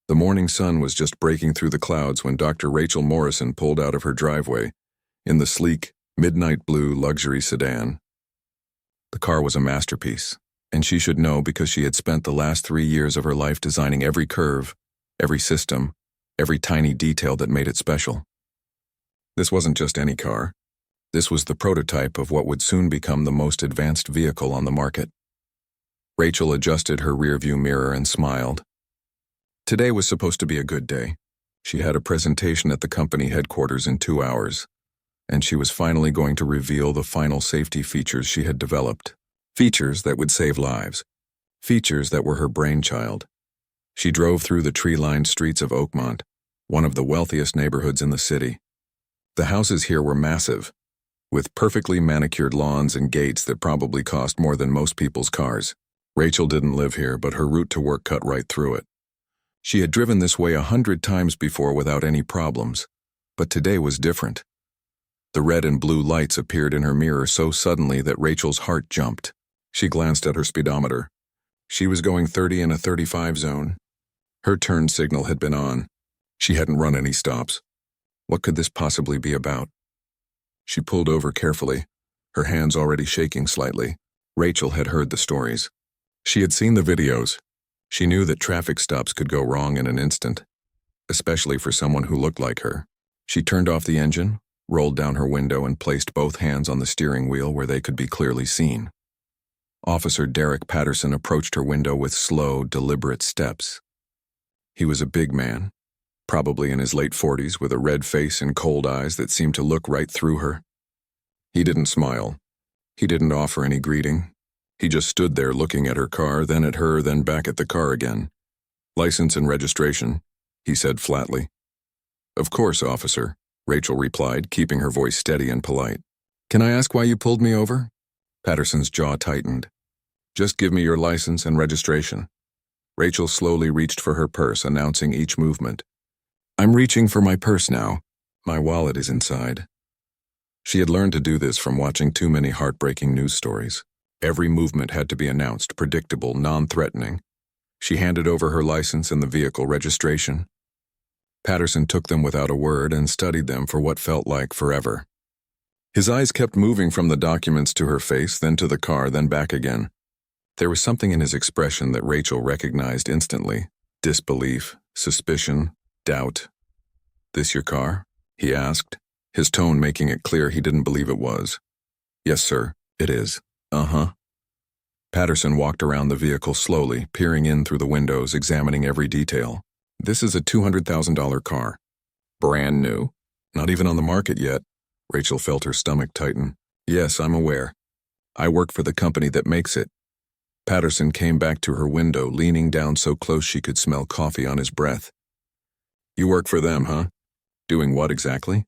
The morning sun was just breaking through the clouds when Dr. Rachel Morrison pulled out of her driveway in the sleek, midnight blue luxury sedan. The car was a masterpiece, and she should know because she had spent the last 3 years of her life designing every curve, every system, every tiny detail that made it special. This wasn't just any car. This was the prototype of what would soon become the most advanced vehicle on the market. Rachel adjusted her rearview mirror and smiled. Today was supposed to be a good day. She had a presentation at the company headquarters in 2 hours, and she was finally going to reveal the final safety features she had developed. Features that would save lives. Features that were her brainchild. She drove through the tree-lined streets of Oakmont, one of the wealthiest neighborhoods in the city. The houses here were massive, with perfectly manicured lawns and gates that probably cost more than most people's cars. Rachel didn't live here, but her route to work cut right through it. She had driven this way 100 times before without any problems, but today was different. The red and blue lights appeared in her mirror so suddenly that Rachel's heart jumped. She glanced at her speedometer. She was going 30 in a 35 zone. Her turn signal had been on. She hadn't run any stops. What could this possibly be about? She pulled over carefully, her hands already shaking slightly. Rachel had heard the stories. She had seen the videos. She knew that traffic stops could go wrong in an instant, especially for someone who looked like her. She turned off the engine, rolled down her window, and placed both hands on the steering wheel where they could be clearly seen. Officer Derek Patterson approached her window with slow, deliberate steps. He was a big man, probably in his late 40s, with a red face and cold eyes that seemed to look right through her. He didn't smile. He didn't offer any greeting. He just stood there looking at her car, then at her, then back at the car again. "License and registration," he said flatly. "Of course, officer," Rachel replied, keeping her voice steady and polite. "Can I ask why you pulled me over?" Patterson's jaw tightened. "Just give me your license and registration." Rachel slowly reached for her purse, announcing each movement. "I'm reaching for my purse now. My wallet is inside." She had learned to do this from watching too many heartbreaking news stories. Every movement had to be announced, predictable, non-threatening. She handed over her license and the vehicle registration. Patterson took them without a word and studied them for what felt like forever. His eyes kept moving from the documents to her face, then to the car, then back again. There was something in his expression that Rachel recognized instantly. Disbelief, suspicion, doubt. "This your car?" he asked, his tone making it clear he didn't believe it was. "Yes, sir, it is." "Uh-huh." Patterson walked around the vehicle slowly, peering in through the windows, examining every detail. "This is a $200,000 car. Brand new. Not even on the market yet." Rachel felt her stomach tighten. "Yes, I'm aware. I work for the company that makes it." Patterson came back to her window, leaning down so close she could smell coffee on his breath. "You work for them, huh? Doing what exactly?"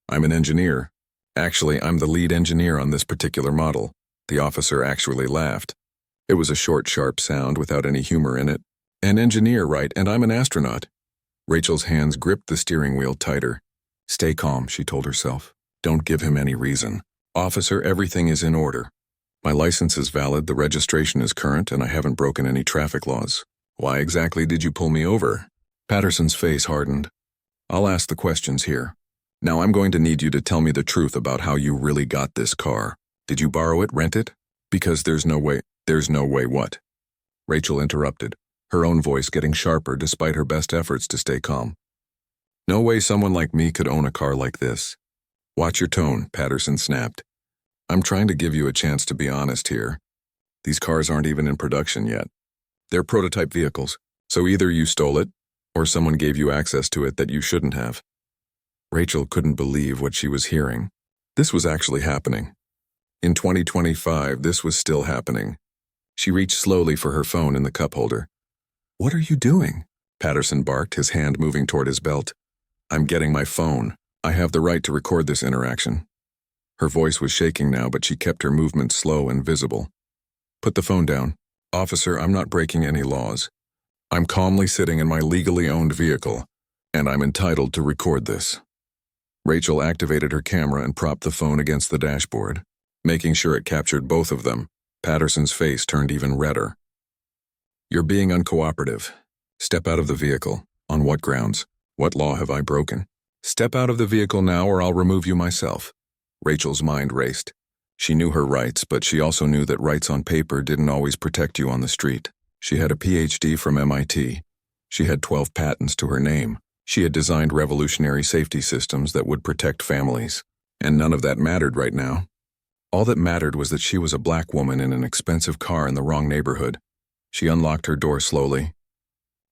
"I'm an engineer. Actually, I'm the lead engineer on this particular model." The officer actually laughed. It was a short, sharp sound without any humor in it. "An engineer, right, and I'm an astronaut." Rachel's hands gripped the steering wheel tighter. "Stay calm," she told herself. "Don't give him any reason. Officer, everything is in order. My license is valid, the registration is current, and I haven't broken any traffic laws. Why exactly did you pull me over?" Patterson's face hardened. "I'll ask the questions here. Now I'm going to need you to tell me the truth about how you really got this car. Did you borrow it, rent it? Because there's no way what?" Rachel interrupted, her own voice getting sharper despite her best efforts to stay calm. "No way someone like me could own a car like this." "Watch your tone," Patterson snapped. "I'm trying to give you a chance to be honest here. These cars aren't even in production yet. They're prototype vehicles, so either you stole it, or someone gave you access to it that you shouldn't have." Rachel couldn't believe what she was hearing. This was actually happening. In 2025, this was still happening. She reached slowly for her phone in the cup holder. "What are you doing?" Patterson barked, his hand moving toward his belt. "I'm getting my phone. I have the right to record this interaction." Her voice was shaking now, but she kept her movements slow and visible. "Put the phone down. Officer, I'm not breaking any laws. I'm calmly sitting in my legally owned vehicle, and I'm entitled to record this." Rachel activated her camera and propped the phone against the dashboard. Making sure it captured both of them, Patterson's face turned even redder. "You're being uncooperative. Step out of the vehicle. On what grounds? What law have I broken? Step out of the vehicle now or I'll remove you myself. Rachel's mind raced. She knew her rights, but she also knew that rights on paper didn't always protect you on the street. She had a PhD from MIT. She had 12 patents to her name. She had designed revolutionary safety systems that would protect families. And none of that mattered right now. All that mattered was that she was a black woman in an expensive car in the wrong neighborhood. She unlocked her door slowly.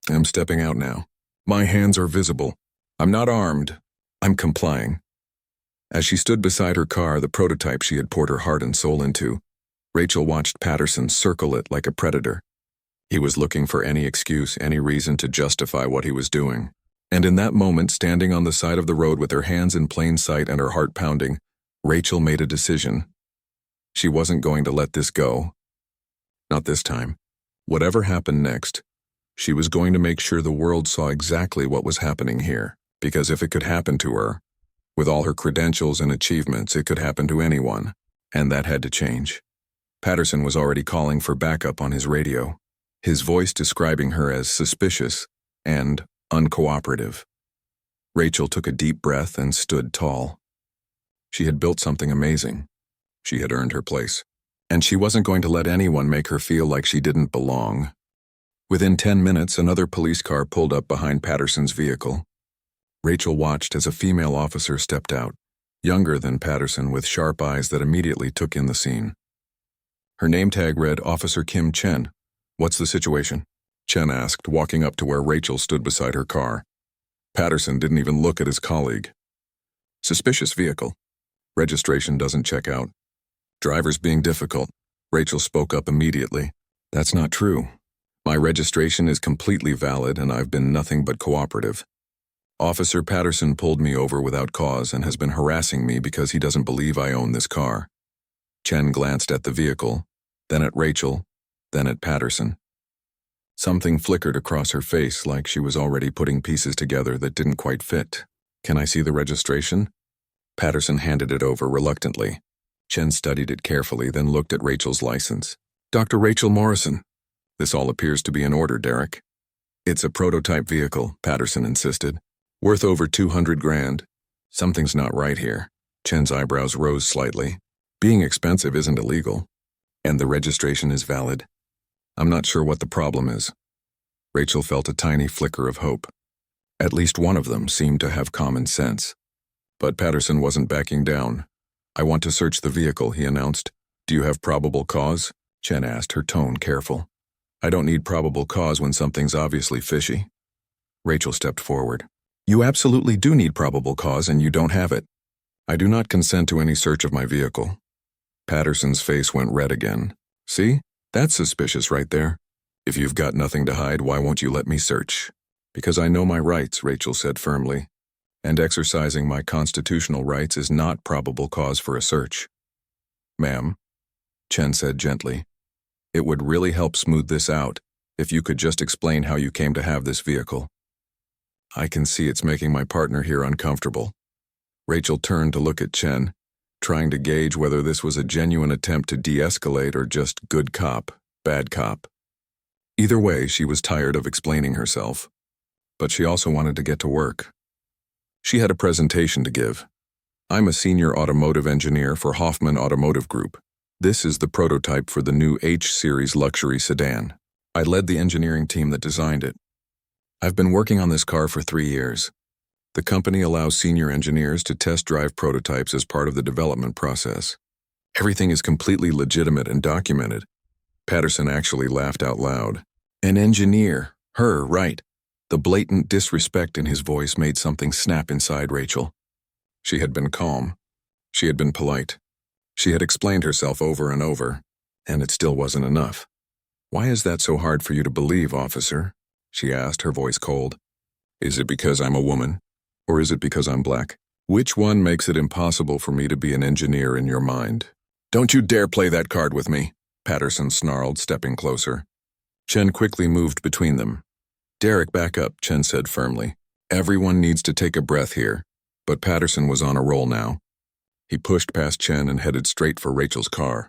I'm stepping out now. My hands are visible. I'm not armed. I'm complying. As she stood beside her car, the prototype she had poured her heart and soul into, Rachel watched Patterson circle it like a predator. He was looking for any excuse, any reason to justify what he was doing. And in that moment, standing on the side of the road with her hands in plain sight and her heart pounding, Rachel made a decision. She wasn't going to let this go. Not this time. Whatever happened next, she was going to make sure the world saw exactly what was happening here, because if it could happen to her, with all her credentials and achievements, it could happen to anyone, and that had to change. Patterson was already calling for backup on his radio, his voice describing her as suspicious and uncooperative. Rachel took a deep breath and stood tall. She had built something amazing. She had earned her place, and she wasn't going to let anyone make her feel like she didn't belong. Within 10 minutes, another police car pulled up behind Patterson's vehicle. Rachel watched as a female officer stepped out, younger than Patterson, with sharp eyes that immediately took in the scene. Her name tag read Officer Kim Chen. What's the situation? Chen asked, walking up to where Rachel stood beside her car. Patterson didn't even look at his colleague. Suspicious vehicle. Registration doesn't check out. Driver's being difficult. Rachel spoke up immediately. That's not true. My registration is completely valid and I've been nothing but cooperative. Officer Patterson pulled me over without cause and has been harassing me because he doesn't believe I own this car. Chen glanced at the vehicle, then at Rachel, then at Patterson. Something flickered across her face like she was already putting pieces together that didn't quite fit. Can I see the registration? Patterson handed it over reluctantly. Chen studied it carefully, then looked at Rachel's license. Dr. Rachel Morrison. This all appears to be in order, Derek. It's a prototype vehicle, Patterson insisted. Worth over 200 grand. Something's not right here. Chen's eyebrows rose slightly. Being expensive isn't illegal. And the registration is valid. I'm not sure what the problem is. Rachel felt a tiny flicker of hope. At least one of them seemed to have common sense. But Patterson wasn't backing down. I want to search the vehicle, he announced. Do you have probable cause? Chen asked, her tone careful. I don't need probable cause when something's obviously fishy. Rachel stepped forward. You absolutely do need probable cause and you don't have it. I do not consent to any search of my vehicle. Patterson's face went red again. See? That's suspicious right there. If you've got nothing to hide, why won't you let me search? Because I know my rights, Rachel said firmly. And exercising my constitutional rights is not probable cause for a search. Ma'am, Chen said gently, it would really help smooth this out if you could just explain how you came to have this vehicle. I can see it's making my partner here uncomfortable. Rachel turned to look at Chen, trying to gauge whether this was a genuine attempt to de-escalate or just good cop, bad cop. Either way, she was tired of explaining herself, but she also wanted to get to work. She had a presentation to give. I'm a senior automotive engineer for Hoffman Automotive Group. This is the prototype for the new H-Series luxury sedan. I led the engineering team that designed it. I've been working on this car for 3 years. The company allows senior engineers to test drive prototypes as part of the development process. Everything is completely legitimate and documented. Patterson actually laughed out loud. An engineer. Her, right. The blatant disrespect in his voice made something snap inside Rachel. She had been calm. She had been polite. She had explained herself over and over, and it still wasn't enough. Why is that so hard for you to believe, officer? She asked, her voice cold. Is it because I'm a woman? Or is it because I'm black? Which one makes it impossible for me to be an engineer in your mind? Don't you dare play that card with me, Patterson snarled, stepping closer. Chen quickly moved between them. Derek, back up, Chen said firmly. Everyone needs to take a breath here. But Patterson was on a roll now. He pushed past Chen and headed straight for Rachel's car.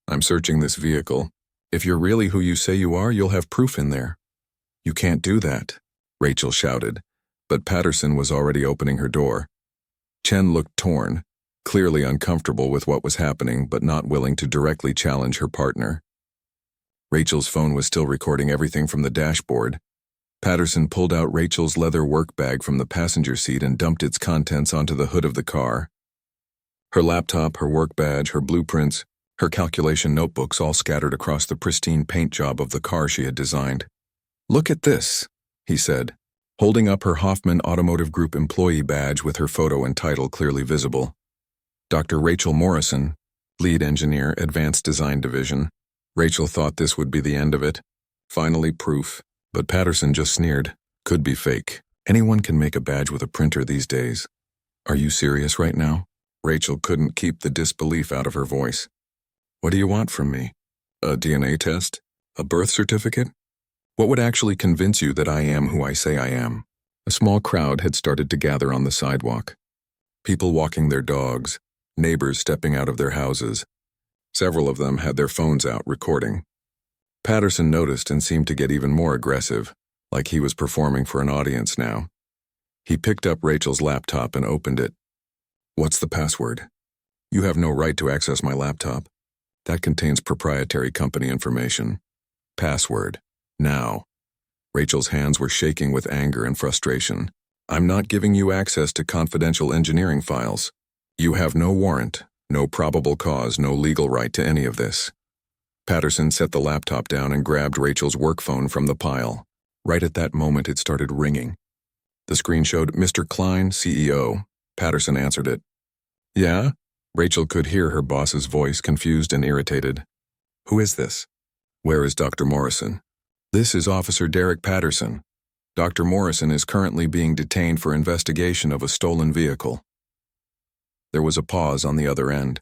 I'm searching this vehicle. If you're really who you say you are, you'll have proof in there. You can't do that. Rachel shouted, but Patterson was already opening her door. Chen looked torn, clearly uncomfortable with what was happening but not willing to directly challenge her partner. Rachel's phone was still recording everything from the dashboard. Patterson pulled out Rachel's leather work bag from the passenger seat and dumped its contents onto the hood of the car. Her laptop, her work badge, her blueprints, her calculation notebooks all scattered across the pristine paint job of the car she had designed. "Look at this," he said, holding up her Hoffman Automotive Group employee badge with her photo and title clearly visible. Dr. Rachel Morrison, Lead Engineer, Advanced Design Division. Rachel thought this would be the end of it. Finally, proof. But Patterson just sneered. Could be fake. Anyone can make a badge with a printer these days. Are you serious right now? Rachel couldn't keep the disbelief out of her voice. What do you want from me? A DNA test? A birth certificate? What would actually convince you that I am who I say I am? A small crowd had started to gather on the sidewalk. People walking their dogs, neighbors stepping out of their houses. Several of them had their phones out recording. Patterson noticed and seemed to get even more aggressive, like he was performing for an audience now. He picked up Rachel's laptop and opened it. What's the password? You have no right to access my laptop. That contains proprietary company information. Password. Now. Rachel's hands were shaking with anger and frustration. I'm not giving you access to confidential engineering files. You have no warrant, no probable cause, no legal right to any of this. Patterson set the laptop down and grabbed Rachel's work phone from the pile. Right at that moment, it started ringing. The screen showed Mr. Klein, CEO. Patterson answered it. Yeah? Rachel could hear her boss's voice, confused and irritated. Who is this? Where is Dr. Morrison? This is Officer Derek Patterson. Dr. Morrison is currently being detained for investigation of a stolen vehicle. There was a pause on the other end.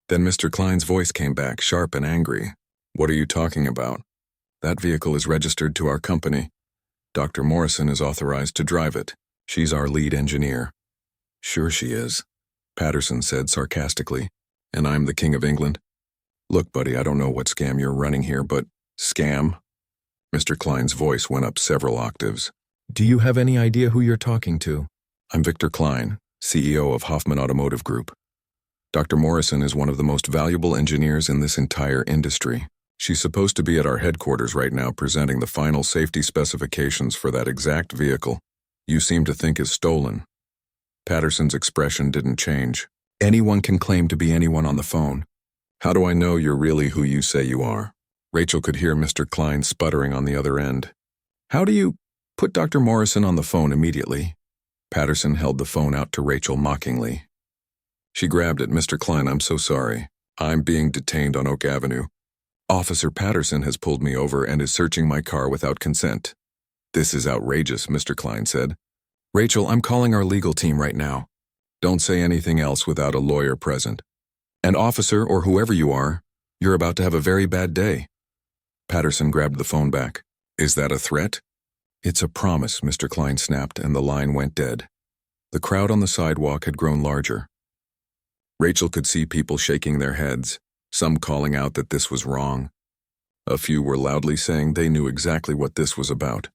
Then Mr. Klein's voice came back, sharp and angry. What are you talking about? That vehicle is registered to our company. Dr. Morrison is authorized to drive it. She's our lead engineer. Sure she is, Patterson said sarcastically. And I'm the King of England? Look, buddy, I don't know what scam you're running here, but scam? Mr. Klein's voice went up several octaves. Do you have any idea who you're talking to? I'm Victor Klein, CEO of Hoffman Automotive Group. Dr. Morrison is one of the most valuable engineers in this entire industry. She's supposed to be at our headquarters right now presenting the final safety specifications for that exact vehicle you seem to think is stolen. Patterson's expression didn't change. Anyone can claim to be anyone on the phone. How do I know you're really who you say you are? Rachel could hear Mr. Klein sputtering on the other end. How do you put Dr. Morrison on the phone immediately? Patterson held the phone out to Rachel mockingly. She grabbed it. Mr. Klein, I'm so sorry. I'm being detained on Oak Avenue. Officer Patterson has pulled me over and is searching my car without consent. This is outrageous, Mr. Klein said. Rachel, I'm calling our legal team right now. Don't say anything else without a lawyer present. And officer, or whoever you are, you're about to have a very bad day. Patterson grabbed the phone back. Is that a threat? It's a promise, Mr. Klein snapped, and the line went dead. The crowd on the sidewalk had grown larger. Rachel could see people shaking their heads, some calling out that this was wrong. A few were loudly saying they knew exactly what this was about.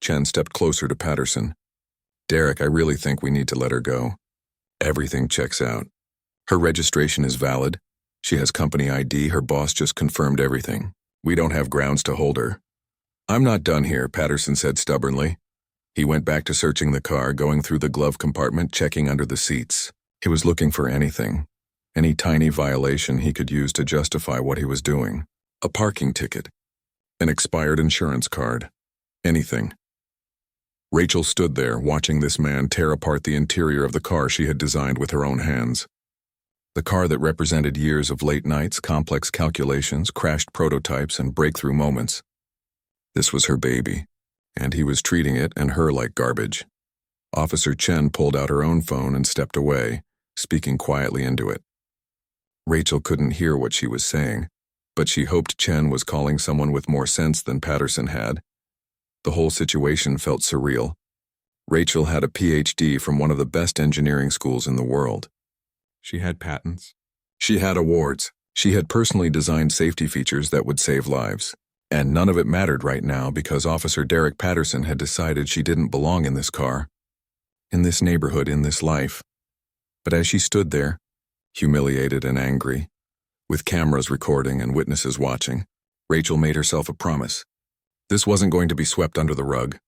Chen stepped closer to Patterson. Derek, I really think we need to let her go. Everything checks out. Her registration is valid. She has company ID. Her boss just confirmed everything. We don't have grounds to hold her. I'm not done here, Patterson said stubbornly. He went back to searching the car, going through the glove compartment, checking under the seats. He was looking for anything, any tiny violation he could use to justify what he was doing. A parking ticket, an expired insurance card, anything. Rachel stood there, watching this man tear apart the interior of the car she had designed with her own hands. The car that represented years of late nights, complex calculations, crashed prototypes, and breakthrough moments. This was her baby, and he was treating it and her like garbage. Officer Chen pulled out her own phone and stepped away, speaking quietly into it. Rachel couldn't hear what she was saying, but she hoped Chen was calling someone with more sense than Patterson had. The whole situation felt surreal. Rachel had a PhD from one of the best engineering schools in the world. She had patents. She had awards. She had personally designed safety features that would save lives. And none of it mattered right now because Officer Derek Patterson had decided she didn't belong in this car, in this neighborhood, in this life. But as she stood there, humiliated and angry, with cameras recording and witnesses watching, Rachel made herself a promise. This wasn't going to be swept under the rug.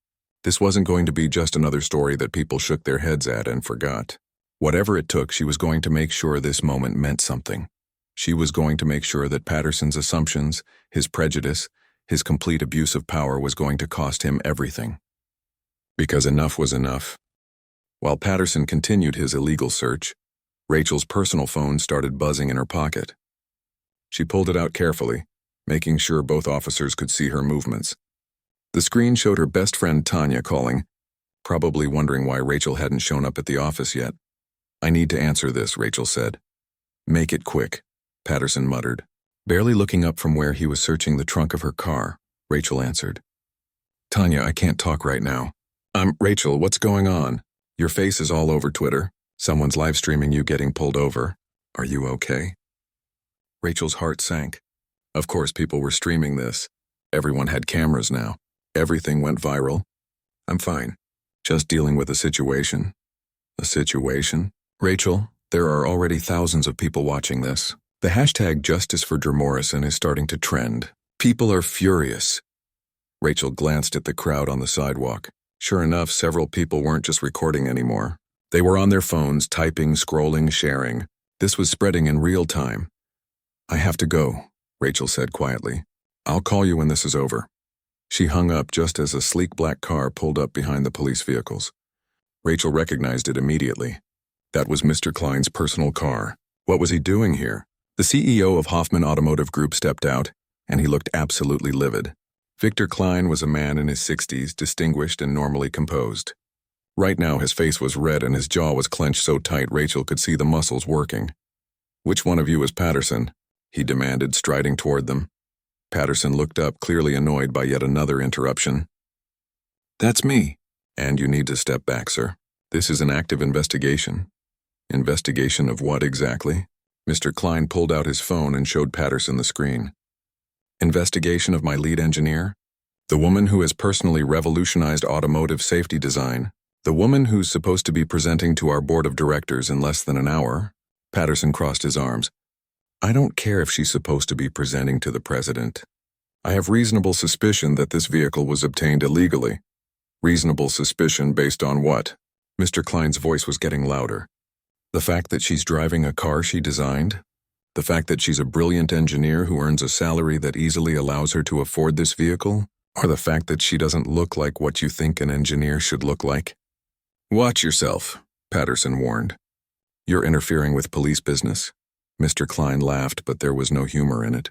This wasn't going to be just another story that people shook their heads at and forgot. Whatever it took, she was going to make sure this moment meant something. She was going to make sure that Patterson's assumptions, his prejudice, his complete abuse of power was going to cost him everything. Because enough was enough. While Patterson continued his illegal search, Rachel's personal phone started buzzing in her pocket. She pulled it out carefully, making sure both officers could see her movements. The screen showed her best friend Tanya calling, probably wondering why Rachel hadn't shown up at the office yet. "I need to answer this," Rachel said. "Make it quick," Patterson muttered. Barely looking up from where he was searching the trunk of her car, Rachel answered. "Tanya, I can't talk right now." Rachel, what's going on? Your face is all over Twitter. Someone's live streaming you getting pulled over. Are you okay?" Rachel's heart sank. Of course, people were streaming this. Everyone had cameras now. Everything went viral. "I'm fine. Just dealing with a situation." "A situation?" "Rachel, there are already thousands of people watching this. The hashtag Justice for Drew Morrison is starting to trend. People are furious." Rachel glanced at the crowd on the sidewalk. Sure enough, several people weren't just recording anymore. They were on their phones, typing, scrolling, sharing. This was spreading in real time. "I have to go," Rachel said quietly. "I'll call you when this is over." She hung up just as a sleek black car pulled up behind the police vehicles. Rachel recognized it immediately. That was Mr. Klein's personal car. What was he doing here? The CEO of Hoffman Automotive Group stepped out, and he looked absolutely livid. Victor Klein was a man in his 60s, distinguished and normally composed. Right now his face was red and his jaw was clenched so tight Rachel could see the muscles working. "Which one of you is Patterson?" he demanded, striding toward them. Patterson looked up, clearly annoyed by yet another interruption. "That's me." "And you need to step back, sir. This is an active investigation." "Investigation of what exactly?" Mr. Klein pulled out his phone and showed Patterson the screen. "Investigation of my lead engineer, the woman who has personally revolutionized automotive safety design, the woman who's supposed to be presenting to our board of directors in less than an hour." Patterson crossed his arms. "I don't care if she's supposed to be presenting to the president. I have reasonable suspicion that this vehicle was obtained illegally." "Reasonable suspicion based on what?" Mr. Klein's voice was getting louder. "The fact that she's driving a car she designed? The fact that she's a brilliant engineer who earns a salary that easily allows her to afford this vehicle? Or the fact that she doesn't look like what you think an engineer should look like?" "Watch yourself," Patterson warned. "You're interfering with police business." Mr. Klein laughed, but there was no humor in it.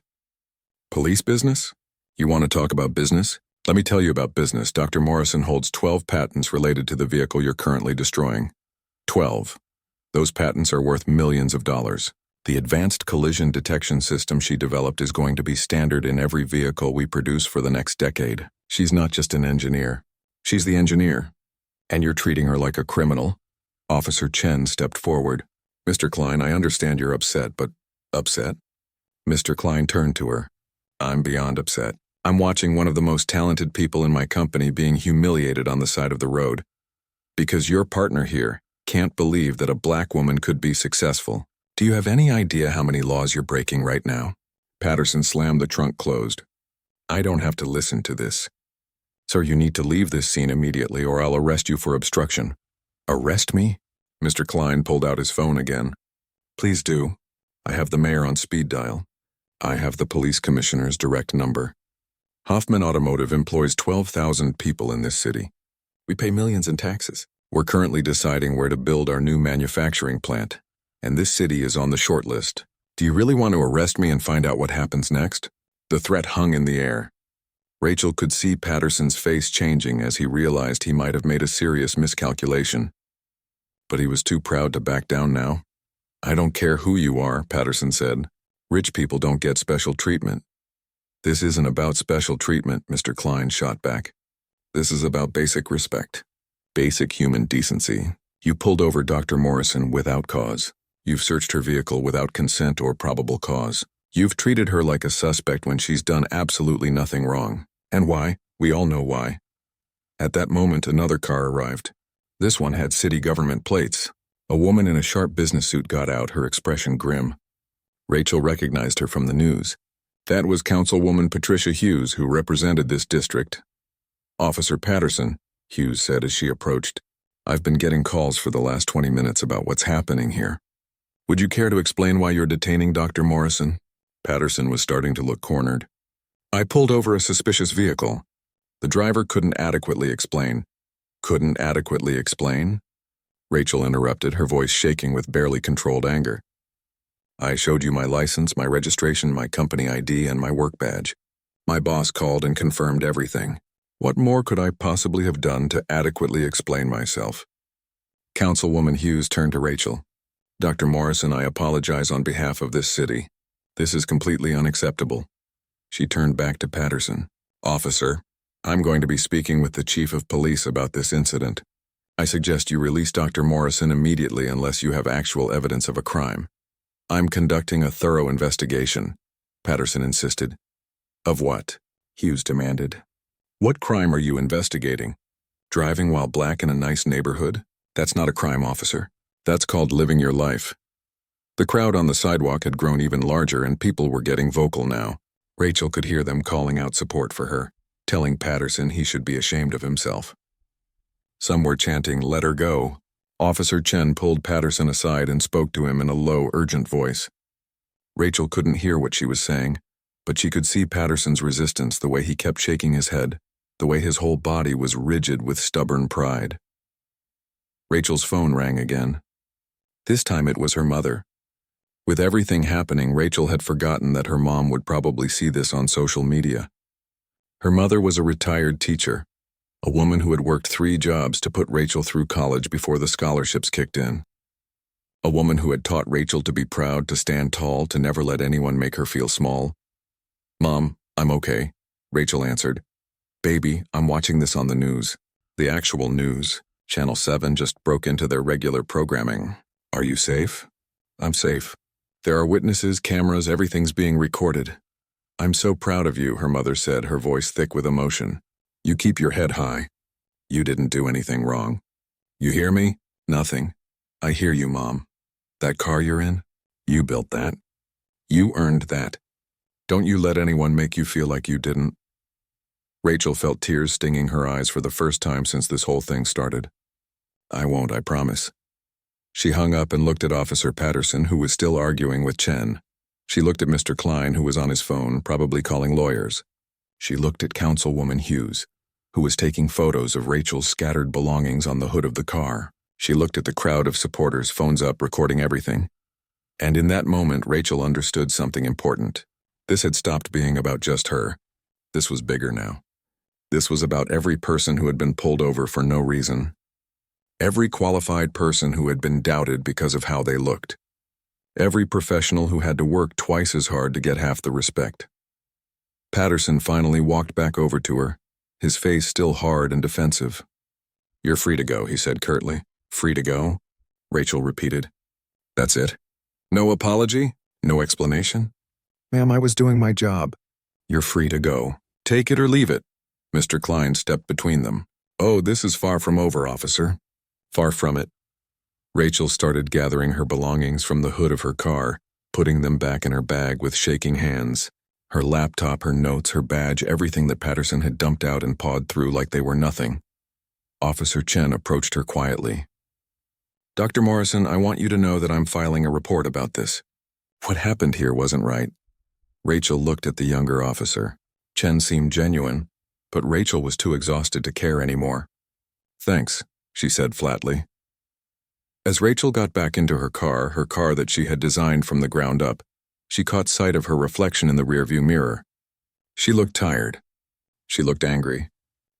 "Police business? You want to talk about business? Let me tell you about business. Dr. Morrison holds 12 patents related to the vehicle you're currently destroying. 12. Those patents are worth millions of dollars. The advanced collision detection system she developed is going to be standard in every vehicle we produce for the next decade. She's not just an engineer. She's the engineer. And you're treating her like a criminal." Officer Chen stepped forward. "Mr. Klein, I understand you're upset, but..." "Upset?" Mr. Klein turned to her. "I'm beyond upset. I'm watching one of the most talented people in my company being humiliated on the side of the road. Because your partner here can't believe that a black woman could be successful. Do you have any idea how many laws you're breaking right now?" Patterson slammed the trunk closed. "I don't have to listen to this. Sir, you need to leave this scene immediately or I'll arrest you for obstruction." "Arrest me?" Mr. Klein pulled out his phone again. "Please do. I have the mayor on speed dial. I have the police commissioner's direct number. Hoffman Automotive employs 12,000 people in this city. We pay millions in taxes. We're currently deciding where to build our new manufacturing plant, and this city is on the short list. Do you really want to arrest me and find out what happens next?" The threat hung in the air. Rachel could see Patterson's face changing as he realized he might have made a serious miscalculation. But he was too proud to back down now. "I don't care who you are," Patterson said. "Rich people don't get special treatment." "This isn't about special treatment," Mr. Klein shot back. "This is about basic respect. Basic human decency. You pulled over Dr. Morrison without cause. You've searched her vehicle without consent or probable cause. You've treated her like a suspect when she's done absolutely nothing wrong. And why? We all know why. At that moment, another car arrived. This one had city government plates. A woman in a sharp business suit got out, her expression grim. Rachel recognized her from the news. That was Councilwoman Patricia Hughes, who represented this district. Officer Patterson, Hughes said as she approached. I've been getting calls for the last 20 minutes about what's happening here. Would you care to explain why you're detaining Dr. Morrison? Patterson was starting to look cornered. I pulled over a suspicious vehicle. The driver couldn't adequately explain. Couldn't adequately explain? Rachel interrupted, her voice shaking with barely controlled anger. I showed you my license, my registration, my company ID, and my work badge. My boss called and confirmed everything. What more could I possibly have done to adequately explain myself? Councilwoman Hughes turned to Rachel. Dr. Morrison, I apologize on behalf of this city. This is completely unacceptable. She turned back to Patterson. Officer, I'm going to be speaking with the chief of police about this incident. I suggest you release Dr. Morrison immediately unless you have actual evidence of a crime. I'm conducting a thorough investigation, Patterson insisted. Of what? Hughes demanded. What crime are you investigating? Driving while black in a nice neighborhood? That's not a crime, officer. That's called living your life. The crowd on the sidewalk had grown even larger and people were getting vocal now. Rachel could hear them calling out support for her, telling Patterson he should be ashamed of himself. Some were chanting, "Let her go." Officer Chen pulled Patterson aside and spoke to him in a low, urgent voice. Rachel couldn't hear what she was saying, but she could see Patterson's resistance, the way he kept shaking his head, the way his whole body was rigid with stubborn pride. Rachel's phone rang again. This time it was her mother. With everything happening, Rachel had forgotten that her mom would probably see this on social media. Her mother was a retired teacher, a woman who had worked 3 jobs to put Rachel through college before the scholarships kicked in. A woman who had taught Rachel to be proud, to stand tall, to never let anyone make her feel small. Mom, I'm okay, Rachel answered. Baby, I'm watching this on the news. The actual news. Channel 7 just broke into their regular programming. Are you safe? I'm safe. There are witnesses, cameras, everything's being recorded. I'm so proud of you, her mother said, her voice thick with emotion. You keep your head high. You didn't do anything wrong. You hear me? Nothing. I hear you, Mom. That car you're in? You built that. You earned that. Don't you let anyone make you feel like you didn't. Rachel felt tears stinging her eyes for the first time since this whole thing started. I won't, I promise. She hung up and looked at Officer Patterson, who was still arguing with Chen. She looked at Mr. Klein, who was on his phone, probably calling lawyers. She looked at Councilwoman Hughes, who was taking photos of Rachel's scattered belongings on the hood of the car. She looked at the crowd of supporters, phones up, recording everything. And in that moment, Rachel understood something important. This had stopped being about just her. This was bigger now. This was about every person who had been pulled over for no reason. Every qualified person who had been doubted because of how they looked. Every professional who had to work twice as hard to get half the respect. Patterson finally walked back over to her, his face still hard and defensive. You're free to go, he said curtly. Free to go? Rachel repeated. That's it? No apology? No explanation? Ma'am, I was doing my job. You're free to go. Take it or leave it. Mr. Klein stepped between them. Oh, this is far from over, officer. Far from it. Rachel started gathering her belongings from the hood of her car, putting them back in her bag with shaking hands. Her laptop, her notes, her badge, everything that Patterson had dumped out and pawed through like they were nothing. Officer Chen approached her quietly. Dr. Morrison, I want you to know that I'm filing a report about this. What happened here wasn't right. Rachel looked at the younger officer. Chen seemed genuine, but Rachel was too exhausted to care anymore. Thanks, she said flatly. As Rachel got back into her car that she had designed from the ground up, she caught sight of her reflection in the rearview mirror. She looked tired. She looked angry,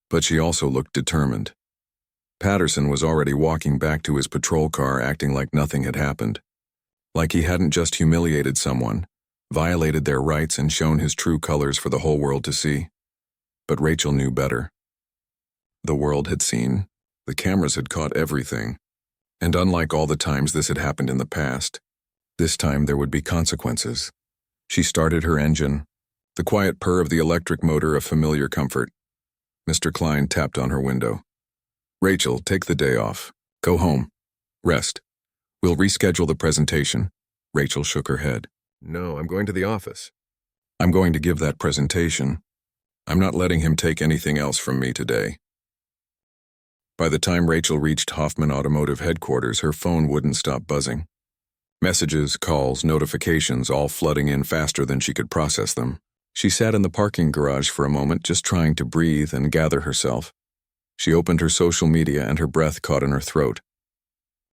but she also looked determined. Patterson was already walking back to his patrol car acting like nothing had happened. Like he hadn't just humiliated someone, violated their rights and shown his true colors for the whole world to see. But Rachel knew better. The world had seen. The cameras had caught everything. And unlike all the times this had happened in the past, this time there would be consequences. She started her engine, the quiet purr of the electric motor a familiar comfort. Mr. Klein tapped on her window. Rachel, take the day off. Go home. Rest. We'll reschedule the presentation. Rachel shook her head. No, I'm going to the office. I'm going to give that presentation. I'm not letting him take anything else from me today. By the time Rachel reached Hoffman Automotive headquarters, her phone wouldn't stop buzzing. Messages, calls, notifications, all flooding in faster than she could process them. She sat in the parking garage for a moment, just trying to breathe and gather herself. She opened her social media and her breath caught in her throat.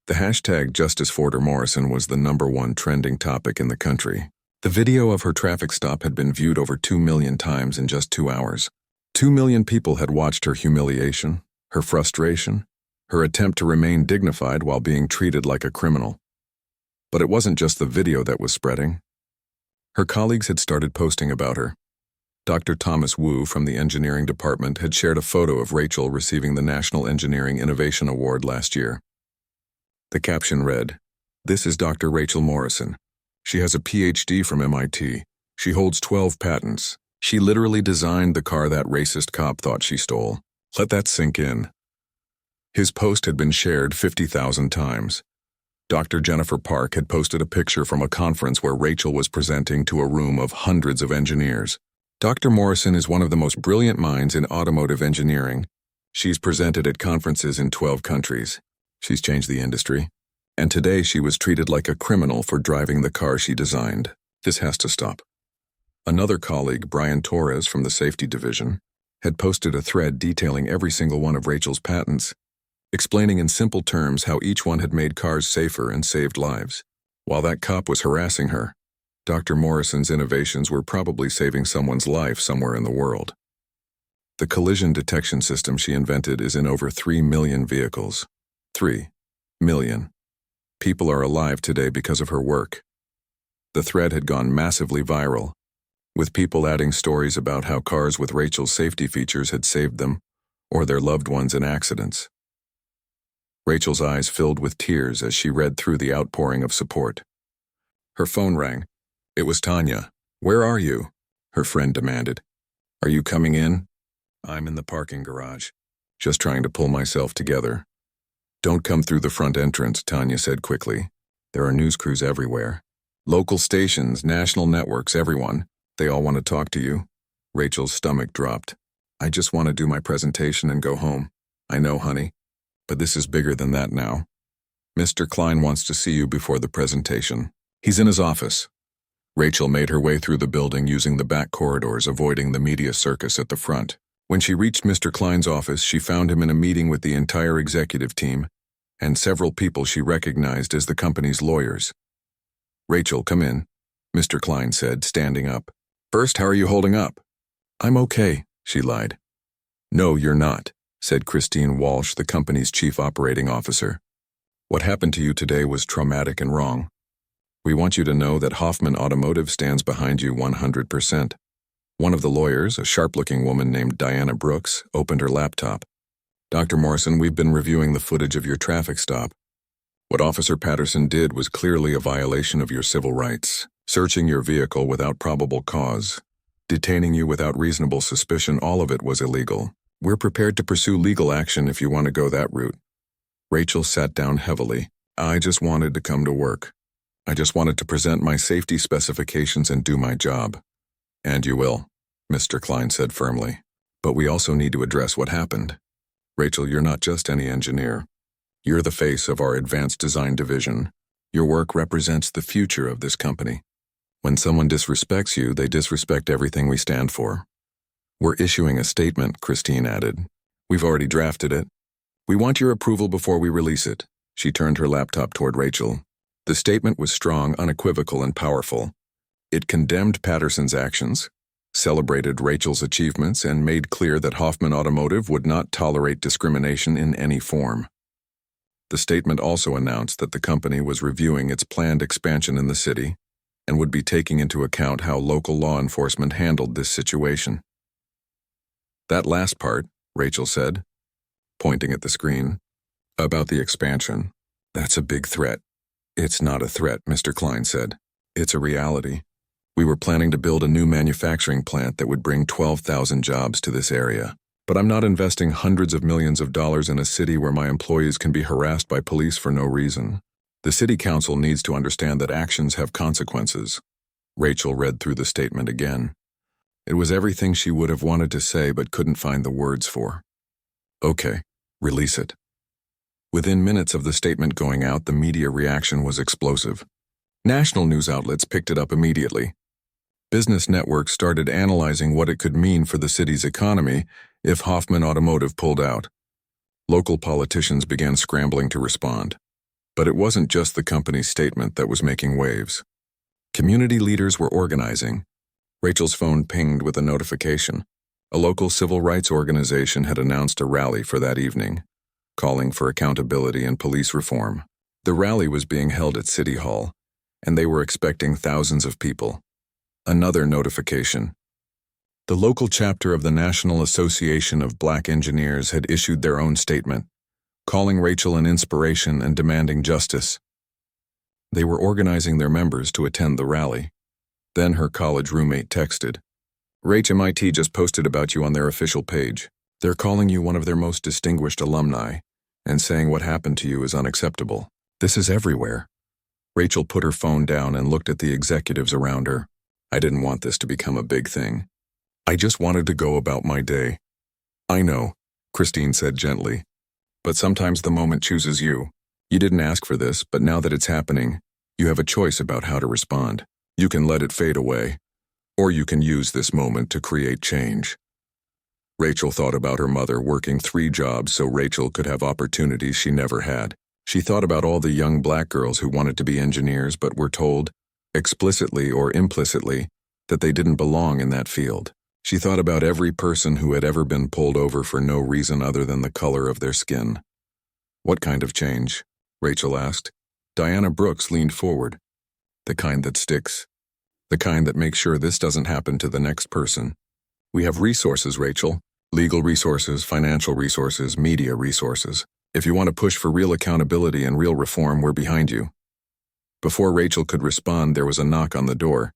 The hashtag #JusticeForderMorrison was the #1 trending topic in the country. The video of her traffic stop had been viewed over 2 million times in just 2 hours. 2 million people had watched her humiliation, her frustration, her attempt to remain dignified while being treated like a criminal. But it wasn't just the video that was spreading. Her colleagues had started posting about her. Dr. Thomas Wu from the engineering department had shared a photo of Rachel receiving the National Engineering Innovation Award last year. The caption read, "This is Dr. Rachel Morrison. She has a PhD from MIT. She holds 12 patents. She literally designed the car that racist cop thought she stole. Let that sink in." His post had been shared 50,000 times. Dr. Jennifer Park had posted a picture from a conference where Rachel was presenting to a room of hundreds of engineers. Dr. Morrison is one of the most brilliant minds in automotive engineering. She's presented at conferences in 12 countries. She's changed the industry. And today she was treated like a criminal for driving the car she designed. This has to stop. Another colleague, Brian Torres from the safety division, had posted a thread detailing every single one of Rachel's patents, explaining in simple terms how each one had made cars safer and saved lives. While that cop was harassing her, Dr. Morrison's innovations were probably saving someone's life somewhere in the world. The collision detection system she invented is in over 3 million vehicles. 3 million. People are alive today because of her work. The thread had gone massively viral, with people adding stories about how cars with Rachel's safety features had saved them or their loved ones in accidents. Rachel's eyes filled with tears as she read through the outpouring of support. Her phone rang. It was Tanya. "Where are you?" her friend demanded. "Are you coming in?" "I'm in the parking garage, just trying to pull myself together." "Don't come through the front entrance," Tanya said quickly. "There are news crews everywhere. Local stations, national networks, everyone. They all want to talk to you." Rachel's stomach dropped. "I just want to do my presentation and go home." "I know, honey. But this is bigger than that now. Mr. Klein wants to see you before the presentation. He's in his office." Rachel made her way through the building using the back corridors, avoiding the media circus at the front. When she reached Mr. Klein's office, she found him in a meeting with the entire executive team and several people she recognized as the company's lawyers. "Rachel, come in," Mr. Klein said, standing up. "First, how are you holding up?" "I'm okay," she lied. "No, you're not," said Christine Walsh, the company's chief operating officer. "What happened to you today was traumatic and wrong. We want you to know that Hoffman Automotive stands behind you 100%. One of the lawyers, a sharp-looking woman named Diana Brooks, opened her laptop. "Dr. Morrison, we've been reviewing the footage of your traffic stop. What Officer Patterson did was clearly a violation of your civil rights, searching your vehicle without probable cause, detaining you without reasonable suspicion. All of it was illegal. We're prepared to pursue legal action if you want to go that route." Rachel sat down heavily. "I just wanted to come to work. I just wanted to present my safety specifications and do my job." "And you will," Mr. Klein said firmly. "But we also need to address what happened. Rachel, you're not just any engineer. You're the face of our advanced design division. Your work represents the future of this company. When someone disrespects you, they disrespect everything we stand for." "We're issuing a statement," Christine added. "We've already drafted it. We want your approval before we release it." She turned her laptop toward Rachel. The statement was strong, unequivocal, and powerful. It condemned Patterson's actions, celebrated Rachel's achievements, and made clear that Hoffman Automotive would not tolerate discrimination in any form. The statement also announced that the company was reviewing its planned expansion in the city and would be taking into account how local law enforcement handled this situation. "That last part," Rachel said, pointing at the screen, "about the expansion, that's a big threat." "It's not a threat," Mr. Klein said. "It's a reality. We were planning to build a new manufacturing plant that would bring 12,000 jobs to this area. But I'm not investing hundreds of millions of dollars in a city where my employees can be harassed by police for no reason. The city council needs to understand that actions have consequences. Rachel read through the statement again. It was everything she would have wanted to say but couldn't find the words for. Okay, release it. Within minutes of the statement going out, the media reaction was explosive. National news outlets picked it up immediately. Business networks started analyzing what it could mean for the city's economy if Hoffman Automotive pulled out. Local politicians began scrambling to respond. But it wasn't just the company's statement that was making waves. Community leaders were organizing. Rachel's phone pinged with a notification. A local civil rights organization had announced a rally for that evening, calling for accountability and police reform. The rally was being held at City Hall, and they were expecting thousands of people. Another notification. The local chapter of the National Association of Black Engineers had issued their own statement, calling Rachel an inspiration and demanding justice. They were organizing their members to attend the rally. Then her college roommate texted, "Rach, MIT just posted about you on their official page. They're calling you one of their most distinguished alumni and saying what happened to you is unacceptable. This is everywhere." Rachel put her phone down and looked at the executives around her. "I didn't want this to become a big thing. I just wanted to go about my day." "I know," Christine said gently, "but sometimes the moment chooses you. You didn't ask for this, but now that it's happening, you have a choice about how to respond. You can let it fade away, or you can use this moment to create change." Rachel thought about her mother working 3 jobs so Rachel could have opportunities she never had. She thought about all the young black girls who wanted to be engineers but were told, explicitly or implicitly, that they didn't belong in that field. She thought about every person who had ever been pulled over for no reason other than the color of their skin. "What kind of change?" Rachel asked. Diana Brooks leaned forward. "The kind that sticks. The kind that makes sure this doesn't happen to the next person. We have resources, Rachel. Legal resources, financial resources, media resources. If you want to push for real accountability and real reform, we're behind you." Before Rachel could respond, there was a knock on the door.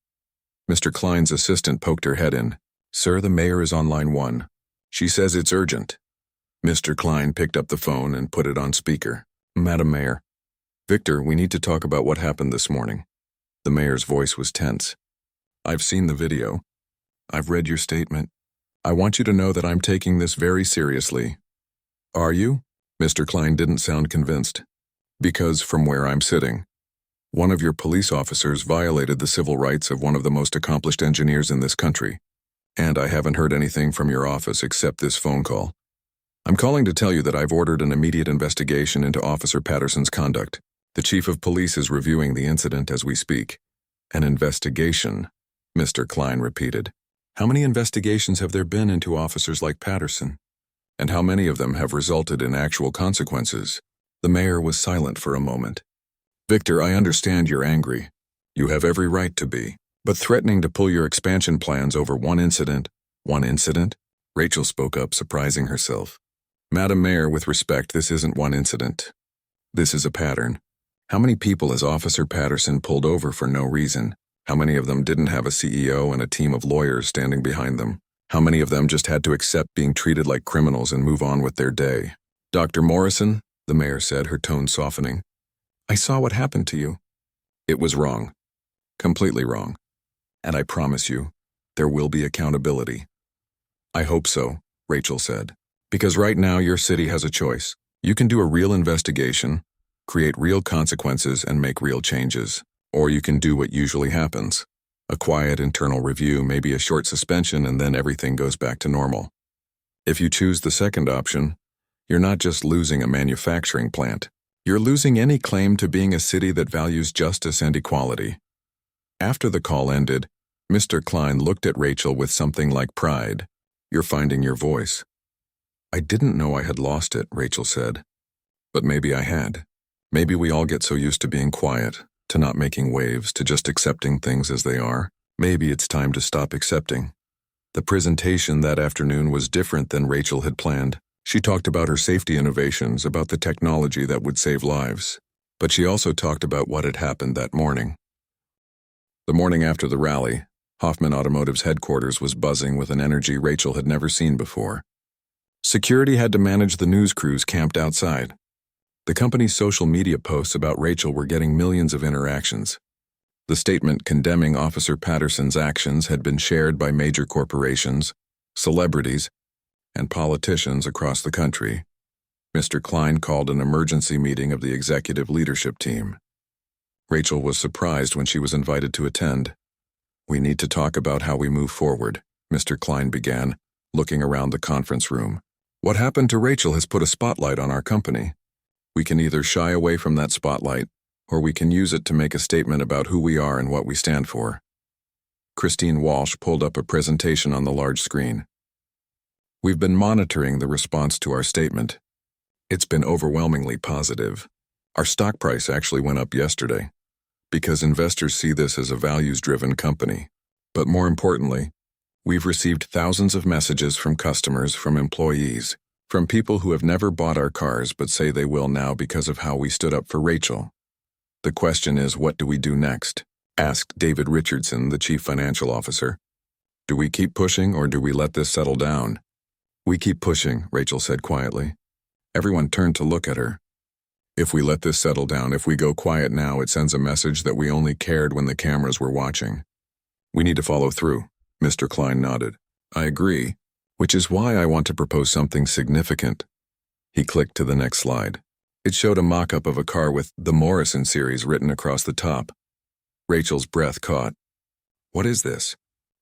Mr. Klein's assistant poked her head in. "Sir, the mayor is on line 1. She says it's urgent." Mr. Klein picked up the phone and put it on speaker. "Madam Mayor." "Victor, we need to talk about what happened this morning." The mayor's voice was tense. "I've seen the video. I've read your statement. I want you to know that I'm taking this very seriously." "Are you?" Mr. Klein didn't sound convinced. "Because from where I'm sitting, one of your police officers violated the civil rights of one of the most accomplished engineers in this country. And I haven't heard anything from your office except this phone call. I'm calling to tell you that I've ordered an immediate investigation into Officer Patterson's conduct. The chief of police is reviewing the incident as we speak." "An investigation," Mr. Klein repeated. "How many investigations have there been into officers like Patterson? And how many of them have resulted in actual consequences?" The mayor was silent for a moment. "Victor, I understand you're angry. You have every right to be. But threatening to pull your expansion plans over one incident? Rachel spoke up, surprising herself. "Madam Mayor, with respect, this isn't one incident. This is a pattern. How many people has Officer Patterson pulled over for no reason? How many of them didn't have a CEO and a team of lawyers standing behind them? How many of them just had to accept being treated like criminals and move on with their day?" "Dr. Morrison," the mayor said, her tone softening, "I saw what happened to you. It was wrong. Completely wrong. And I promise you, there will be accountability." "I hope so," Rachel said. "Because right now your city has a choice. You can do a real investigation, create real consequences, and make real changes. Or you can do what usually happens. A quiet internal review, maybe a short suspension, and then everything goes back to normal. If you choose the second option, you're not just losing a manufacturing plant. You're losing any claim to being a city that values justice and equality." After the call ended, Mr. Klein looked at Rachel with something like pride. "You're finding your voice." "I didn't know I had lost it," Rachel said. "But maybe I had. Maybe we all get so used to being quiet, to not making waves, to just accepting things as they are. Maybe it's time to stop accepting." The presentation that afternoon was different than Rachel had planned. She talked about her safety innovations, about the technology that would save lives. But she also talked about what had happened that morning. The morning after the rally, Hoffman Automotive's headquarters was buzzing with an energy Rachel had never seen before. Security had to manage the news crews camped outside. The company's social media posts about Rachel were getting millions of interactions. The statement condemning Officer Patterson's actions had been shared by major corporations, celebrities, and politicians across the country. Mr. Klein called an emergency meeting of the executive leadership team. Rachel was surprised when she was invited to attend. "We need to talk about how we move forward," Mr. Klein began, looking around the conference room. "What happened to Rachel has put a spotlight on our company. We can either shy away from that spotlight, or we can use it to make a statement about who we are and what we stand for." Christine Walsh pulled up a presentation on the large screen. "We've been monitoring the response to our statement. It's been overwhelmingly positive. Our stock price actually went up yesterday, because investors see this as a values-driven company. But more importantly, we've received thousands of messages from customers, from employees, from people who have never bought our cars but say they will now because of how we stood up for Rachel. The question is, what do we do next?" asked David Richardson, the chief financial officer. "Do we keep pushing or do we let this settle down?" "We keep pushing," Rachel said quietly. Everyone turned to look at her. "If we let this settle down, if we go quiet now, it sends a message that we only cared when the cameras were watching. We need to follow through." Mr. Klein nodded. "I agree, which is why I want to propose something significant." He clicked to the next slide. It showed a mock-up of a car with the Morrison series written across the top. Rachel's breath caught. "What is this?"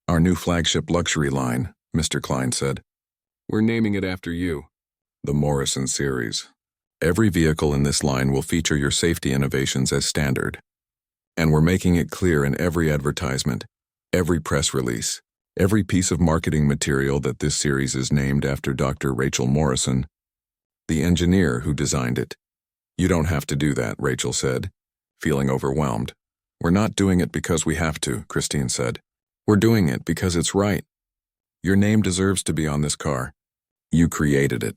"Our new flagship luxury line," Mr. Klein said. "We're naming it after you. The Morrison series. Every vehicle in this line will feature your safety innovations as standard. And we're making it clear in every advertisement, every press release, every piece of marketing material that this series is named after Dr. Rachel Morrison, the engineer who designed it." "You don't have to do that," Rachel said, feeling overwhelmed. "We're not doing it because we have to," Christine said. "We're doing it because it's right. Your name deserves to be on this car. You created it.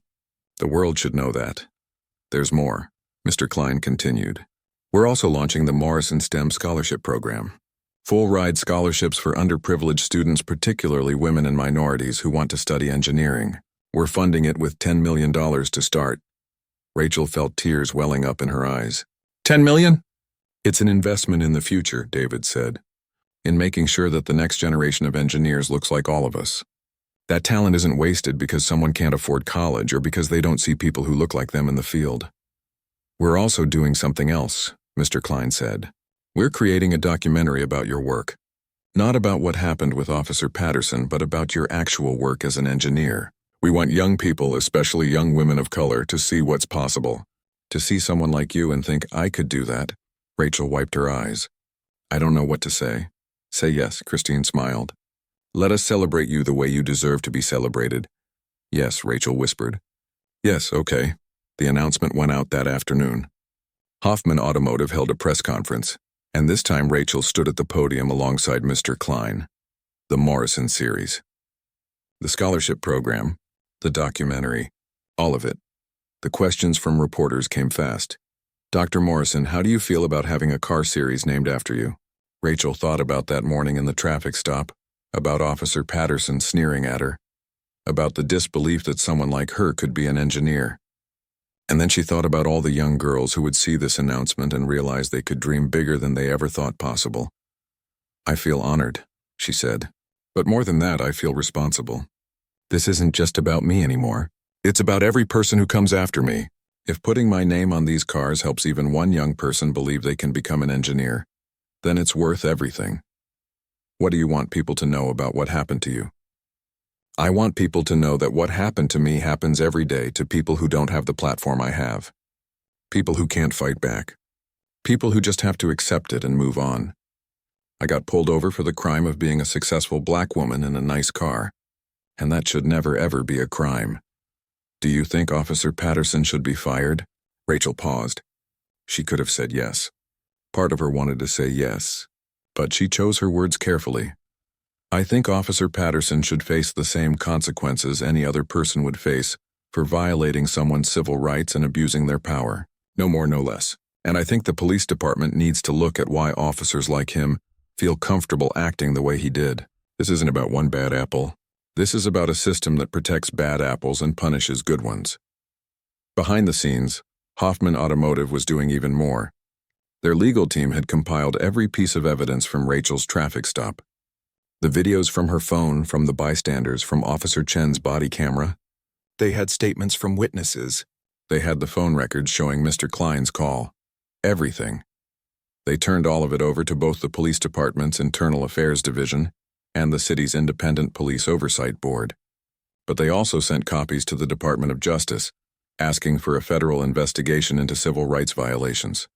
The world should know that. There's more," Mr. Klein continued. "We're also launching the Morrison STEM Scholarship Program. Full-ride scholarships for underprivileged students, particularly women and minorities who want to study engineering. We're funding it with $10 million to start." Rachel felt tears welling up in her eyes. $10 million? "It's an investment in the future," David said, "in making sure that the next generation of engineers looks like all of us. That talent isn't wasted because someone can't afford college or because they don't see people who look like them in the field." "We're also doing something else," Mr. Klein said. "We're creating a documentary about your work. Not about what happened with Officer Patterson, but about your actual work as an engineer. We want young people, especially young women of color, to see what's possible. To see someone like you and think, I could do that." Rachel wiped her eyes. "I don't know what to say." "Say yes," Christine smiled. "Let us celebrate you the way you deserve to be celebrated." "Yes," Rachel whispered. "Yes, okay." The announcement went out that afternoon. Hoffman Automotive held a press conference, and this time Rachel stood at the podium alongside Mr. Klein. The Morrison series. The scholarship program, the documentary, all of it. The questions from reporters came fast. "Dr. Morrison, how do you feel about having a car series named after you?" Rachel thought about that morning in the traffic stop, about Officer Patterson sneering at her, about the disbelief that someone like her could be an engineer. And then she thought about all the young girls who would see this announcement and realize they could dream bigger than they ever thought possible. "I feel honored," she said. "But more than that, I feel responsible. This isn't just about me anymore. It's about every person who comes after me. If putting my name on these cars helps even one young person believe they can become an engineer, then it's worth everything. What do you want people to know about what happened to you?" "I want people to know that what happened to me happens every day to people who don't have the platform I have. People who can't fight back. People who just have to accept it and move on. I got pulled over for the crime of being a successful black woman in a nice car, and that should never ever be a crime. Do you think Officer Patterson should be fired?" Rachel paused. She could have said yes. Part of her wanted to say yes, but she chose her words carefully. "I think Officer Patterson should face the same consequences any other person would face for violating someone's civil rights and abusing their power. No more, no less. And I think the police department needs to look at why officers like him feel comfortable acting the way he did. This isn't about one bad apple. This is about a system that protects bad apples and punishes good ones. Behind the scenes, Hoffman Automotive was doing even more. Their legal team had compiled every piece of evidence from Rachel's traffic stop. The videos from her phone, from the bystanders, from Officer Chen's body camera. They had statements from witnesses. They had the phone records showing Mr. Klein's call. Everything. They turned all of it over to both the police department's Internal Affairs Division and the city's Independent Police Oversight Board. But they also sent copies to the Department of Justice, asking for a federal investigation into civil rights violations.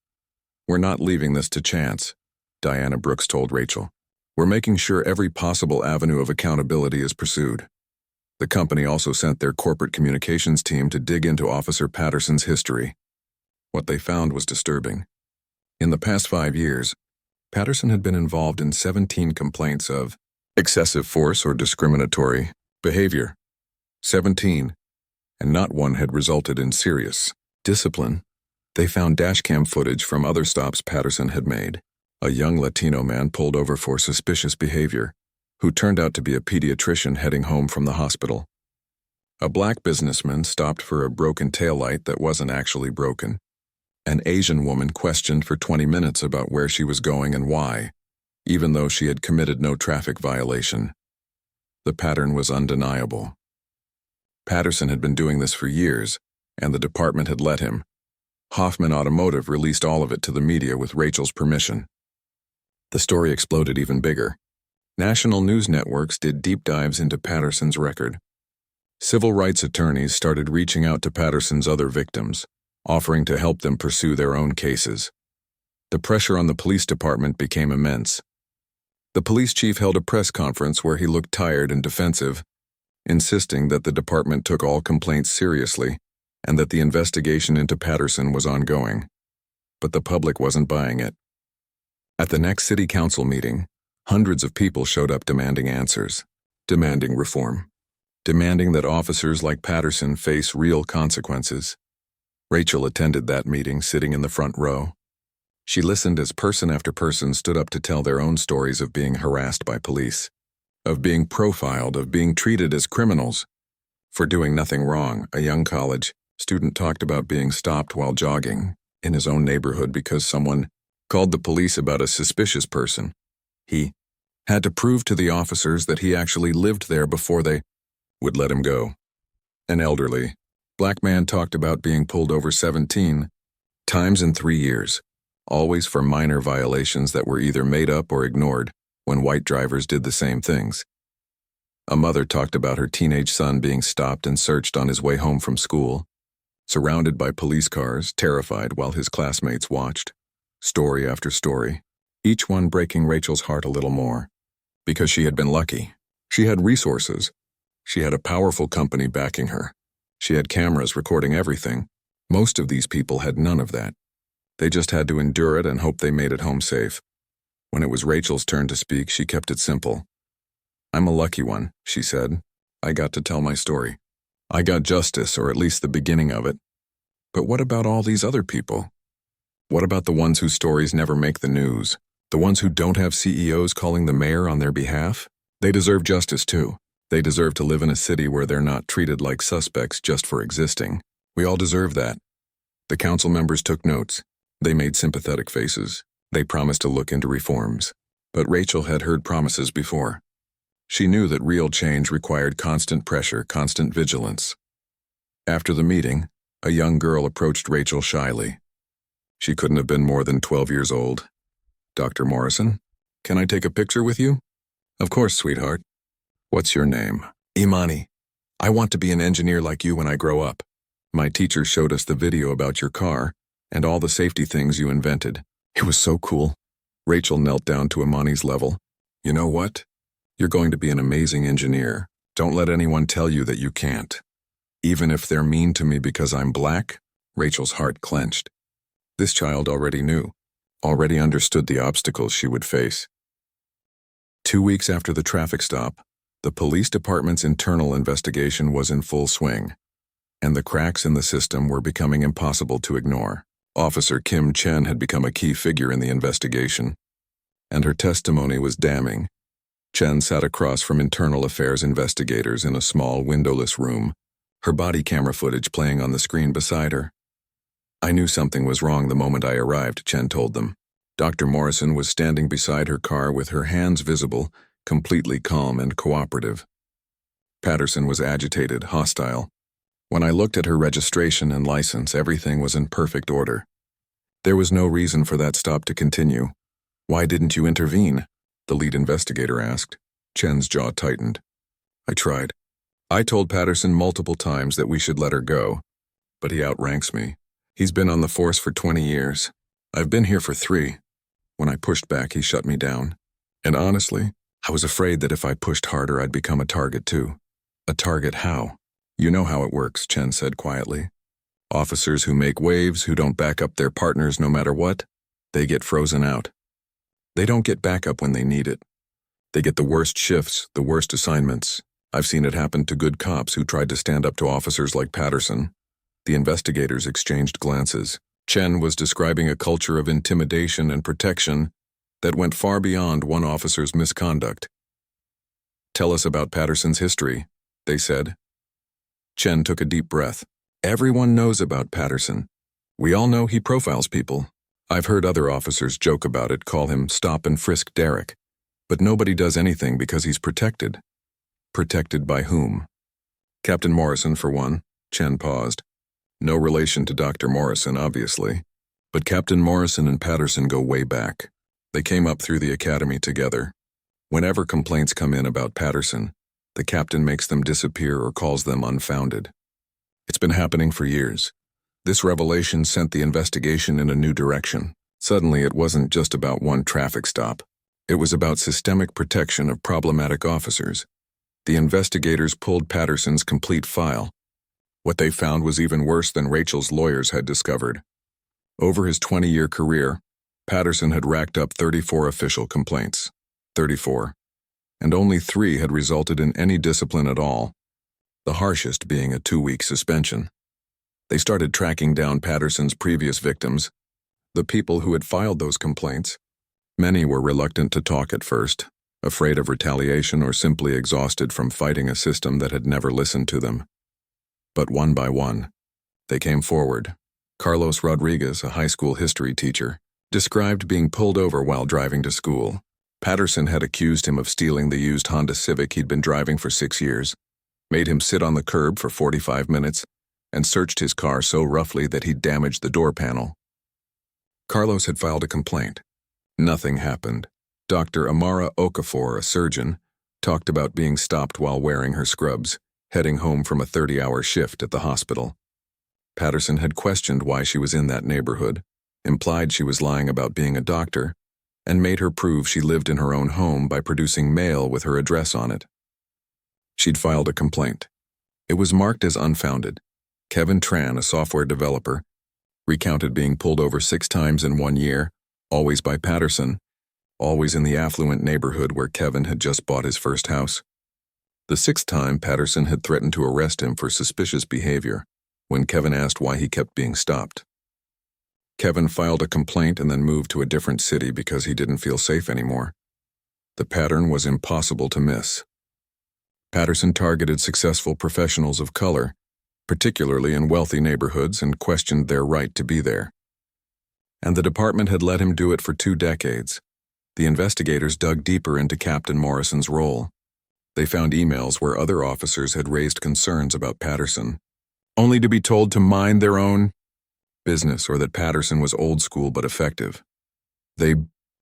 "We're not leaving this to chance," Diana Brooks told Rachel. "We're making sure every possible avenue of accountability is pursued." The company also sent their corporate communications team to dig into Officer Patterson's history. What they found was disturbing. In the past 5 years, Patterson had been involved in 17 complaints of excessive force or discriminatory behavior. 17, and not one had resulted in serious discipline. They found dashcam footage from other stops Patterson had made. A young Latino man pulled over for suspicious behavior, who turned out to be a pediatrician heading home from the hospital. A black businessman stopped for a broken taillight that wasn't actually broken. An Asian woman questioned for 20 minutes about where she was going and why, even though she had committed no traffic violation. The pattern was undeniable. Patterson had been doing this for years, and the department had let him. Hoffman Automotive released all of it to the media with Rachel's permission. The story exploded even bigger. National news networks did deep dives into Patterson's record. Civil rights attorneys started reaching out to Patterson's other victims, offering to help them pursue their own cases. The pressure on the police department became immense. The police chief held a press conference where he looked tired and defensive, insisting that the department took all complaints seriously and that the investigation into Patterson was ongoing. But the public wasn't buying it. At the next city council meeting, hundreds of people showed up demanding answers, demanding reform, demanding that officers like Patterson face real consequences. Rachel attended that meeting, sitting in the front row. She listened as person after person stood up to tell their own stories of being harassed by police, of being profiled, of being treated as criminals. For doing nothing wrong, a young college student talked about being stopped while jogging in his own neighborhood because someone called the police about a suspicious person. He had to prove to the officers that he actually lived there before they would let him go. An elderly black man talked about being pulled over 17 times in 3 years, always for minor violations that were either made up or ignored when white drivers did the same things. A mother talked about her teenage son being stopped and searched on his way home from school, surrounded by police cars, terrified while his classmates watched. Story after story, each one breaking Rachel's heart a little more. Because she had been lucky. She had resources. She had a powerful company backing her. She had cameras recording everything. Most of these people had none of that. They just had to endure it and hope they made it home safe. When it was Rachel's turn to speak, she kept it simple. "I'm a lucky one," she said. "I got to tell my story. I got justice, or at least the beginning of it. But what about all these other people? What about the ones whose stories never make the news? The ones who don't have CEOs calling the mayor on their behalf? They deserve justice too. They deserve to live in a city where they're not treated like suspects just for existing. We all deserve that." The council members took notes. They made sympathetic faces. They promised to look into reforms. But Rachel had heard promises before. She knew that real change required constant pressure, constant vigilance. After the meeting, a young girl approached Rachel shyly. She couldn't have been more than 12 years old. "Dr. Morrison, can I take a picture with you?" "Of course, sweetheart." "What's your name?" "Imani. I want to be an engineer like you when I grow up. My teacher showed us the video about your car and all the safety things you invented. It was so cool." Rachel knelt down to Imani's level. "You know what? You're going to be an amazing engineer. Don't let anyone tell you that you can't. Even if they're mean to me because I'm black." Rachel's heart clenched. This child already knew, already understood the obstacles she would face. 2 weeks after the traffic stop, the police department's internal investigation was in full swing, and the cracks in the system were becoming impossible to ignore. Officer Kim Chen had become a key figure in the investigation, and her testimony was damning. Chen sat across from internal affairs investigators in a small, windowless room, her body camera footage playing on the screen beside her. I knew something was wrong the moment I arrived, Chen told them. Dr. Morrison was standing beside her car with her hands visible, completely calm and cooperative. Patterson was agitated, hostile. When I looked at her registration and license, everything was in perfect order. There was no reason for that stop to continue. Why didn't you intervene? The lead investigator asked. Chen's jaw tightened. I tried. I told Patterson multiple times that we should let her go, but he outranks me. He's been on the force for 20 years. I've been here for 3. When I pushed back, he shut me down. And honestly, I was afraid that if I pushed harder, I'd become a target too. A target how? You know how it works, Chen said quietly. Officers who make waves, who don't back up their partners no matter what, they get frozen out. They don't get backup when they need it. They get the worst shifts, the worst assignments. I've seen it happen to good cops who tried to stand up to officers like Patterson. The investigators exchanged glances. Chen was describing a culture of intimidation and protection that went far beyond one officer's misconduct. Tell us about Patterson's history, they said. Chen took a deep breath. Everyone knows about Patterson. We all know he profiles people. I've heard other officers joke about it, call him Stop and Frisk Derek. But nobody does anything because he's protected. Protected by whom? Captain Morrison, for one. Chen paused. No relation to Dr. Morrison, obviously. But Captain Morrison and Patterson go way back. They came up through the academy together. Whenever complaints come in about Patterson, the captain makes them disappear or calls them unfounded. It's been happening for years. This revelation sent the investigation in a new direction. Suddenly, it wasn't just about one traffic stop. It was about systemic protection of problematic officers. The investigators pulled Patterson's complete file. What they found was even worse than Rachel's lawyers had discovered. Over his 20-year career, Patterson had racked up 34 official complaints. 34. And only 3 had resulted in any discipline at all, the harshest being a 2-week suspension. They started tracking down Patterson's previous victims, the people who had filed those complaints. Many were reluctant to talk at first, afraid of retaliation or simply exhausted from fighting a system that had never listened to them. But one by one, they came forward. Carlos Rodriguez, a high school history teacher, described being pulled over while driving to school. Patterson had accused him of stealing the used Honda Civic he'd been driving for 6 years, made him sit on the curb for 45 minutes, and searched his car so roughly that he'd damaged the door panel. Carlos had filed a complaint. Nothing happened. Dr. Amara Okafor, a surgeon, talked about being stopped while wearing her scrubs, heading home from a 30-hour shift at the hospital. Patterson had questioned why she was in that neighborhood, implied she was lying about being a doctor, and made her prove she lived in her own home by producing mail with her address on it. She'd filed a complaint. It was marked as unfounded. Kevin Tran, a software developer, recounted being pulled over 6 times in 1 year, always by Patterson, always in the affluent neighborhood where Kevin had just bought his first house. The 6th time, Patterson had threatened to arrest him for suspicious behavior when Kevin asked why he kept being stopped. Kevin filed a complaint and then moved to a different city because he didn't feel safe anymore. The pattern was impossible to miss. Patterson targeted successful professionals of color, particularly in wealthy neighborhoods, and questioned their right to be there. And the department had let him do it for 2 decades. The investigators dug deeper into Captain Morrison's role. They found emails where other officers had raised concerns about Patterson, only to be told to mind their own business or that Patterson was old school but effective. They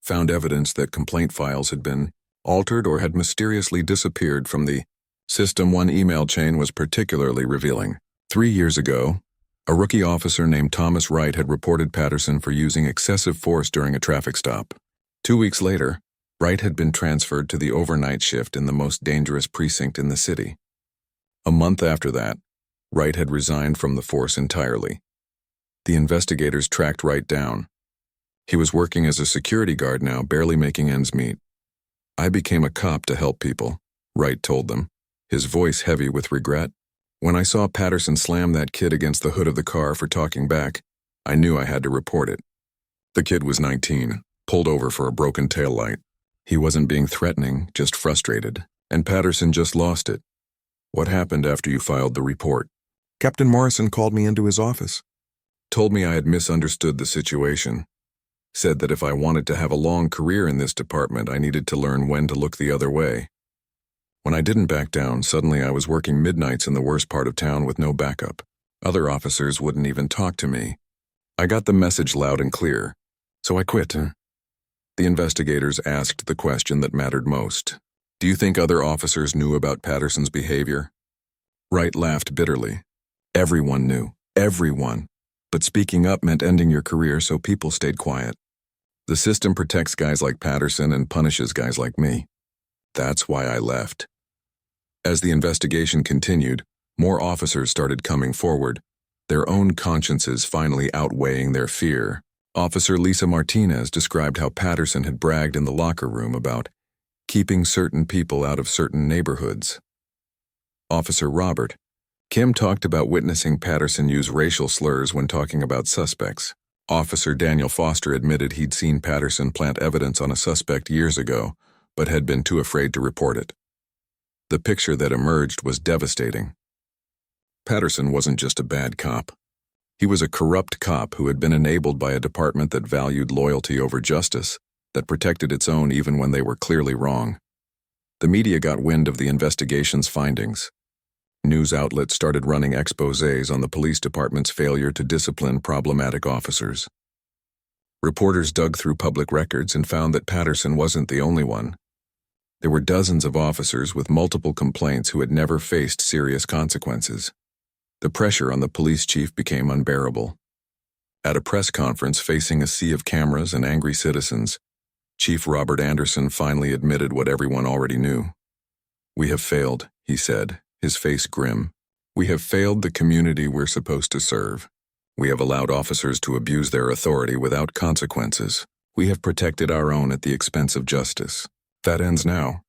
found evidence that complaint files had been altered or had mysteriously disappeared from the system. One email chain was particularly revealing. 3 years ago, a rookie officer named Thomas Wright had reported Patterson for using excessive force during a traffic stop. 2 weeks later, Wright had been transferred to the overnight shift in the most dangerous precinct in the city. A month after that, Wright had resigned from the force entirely. The investigators tracked Wright down. He was working as a security guard now, barely making ends meet. "I became a cop to help people," Wright told them, his voice heavy with regret. "When I saw Patterson slam that kid against the hood of the car for talking back, I knew I had to report it. The kid was 19, pulled over for a broken taillight. He wasn't being threatening, just frustrated, and Patterson just lost it. What happened after you filed the report? Captain Morrison called me into his office. Told me I had misunderstood the situation. Said that if I wanted to have a long career in this department, I needed to learn when to look the other way. When I didn't back down, suddenly I was working midnights in the worst part of town with no backup. Other officers wouldn't even talk to me. I got the message loud and clear, so I quit. The investigators asked the question that mattered most. Do you think other officers knew about Patterson's behavior? Wright laughed bitterly. Everyone knew. Everyone. But speaking up meant ending your career, so people stayed quiet. The system protects guys like Patterson and punishes guys like me. That's why I left. As the investigation continued, more officers started coming forward, their own consciences finally outweighing their fear. Officer Lisa Martinez described how Patterson had bragged in the locker room about keeping certain people out of certain neighborhoods. Officer Robert Kim talked about witnessing Patterson use racial slurs when talking about suspects. Officer Daniel Foster admitted he'd seen Patterson plant evidence on a suspect years ago, but had been too afraid to report it. The picture that emerged was devastating. Patterson wasn't just a bad cop. He was a corrupt cop who had been enabled by a department that valued loyalty over justice, that protected its own even when they were clearly wrong. The media got wind of the investigation's findings. News outlets started running exposés on the police department's failure to discipline problematic officers. Reporters dug through public records and found that Patterson wasn't the only one. There were dozens of officers with multiple complaints who had never faced serious consequences. The pressure on the police chief became unbearable. At a press conference facing a sea of cameras and angry citizens, Chief Robert Anderson finally admitted what everyone already knew. "We have failed," he said, his face grim. "We have failed the community we're supposed to serve. We have allowed officers to abuse their authority without consequences. We have protected our own at the expense of justice. That ends now."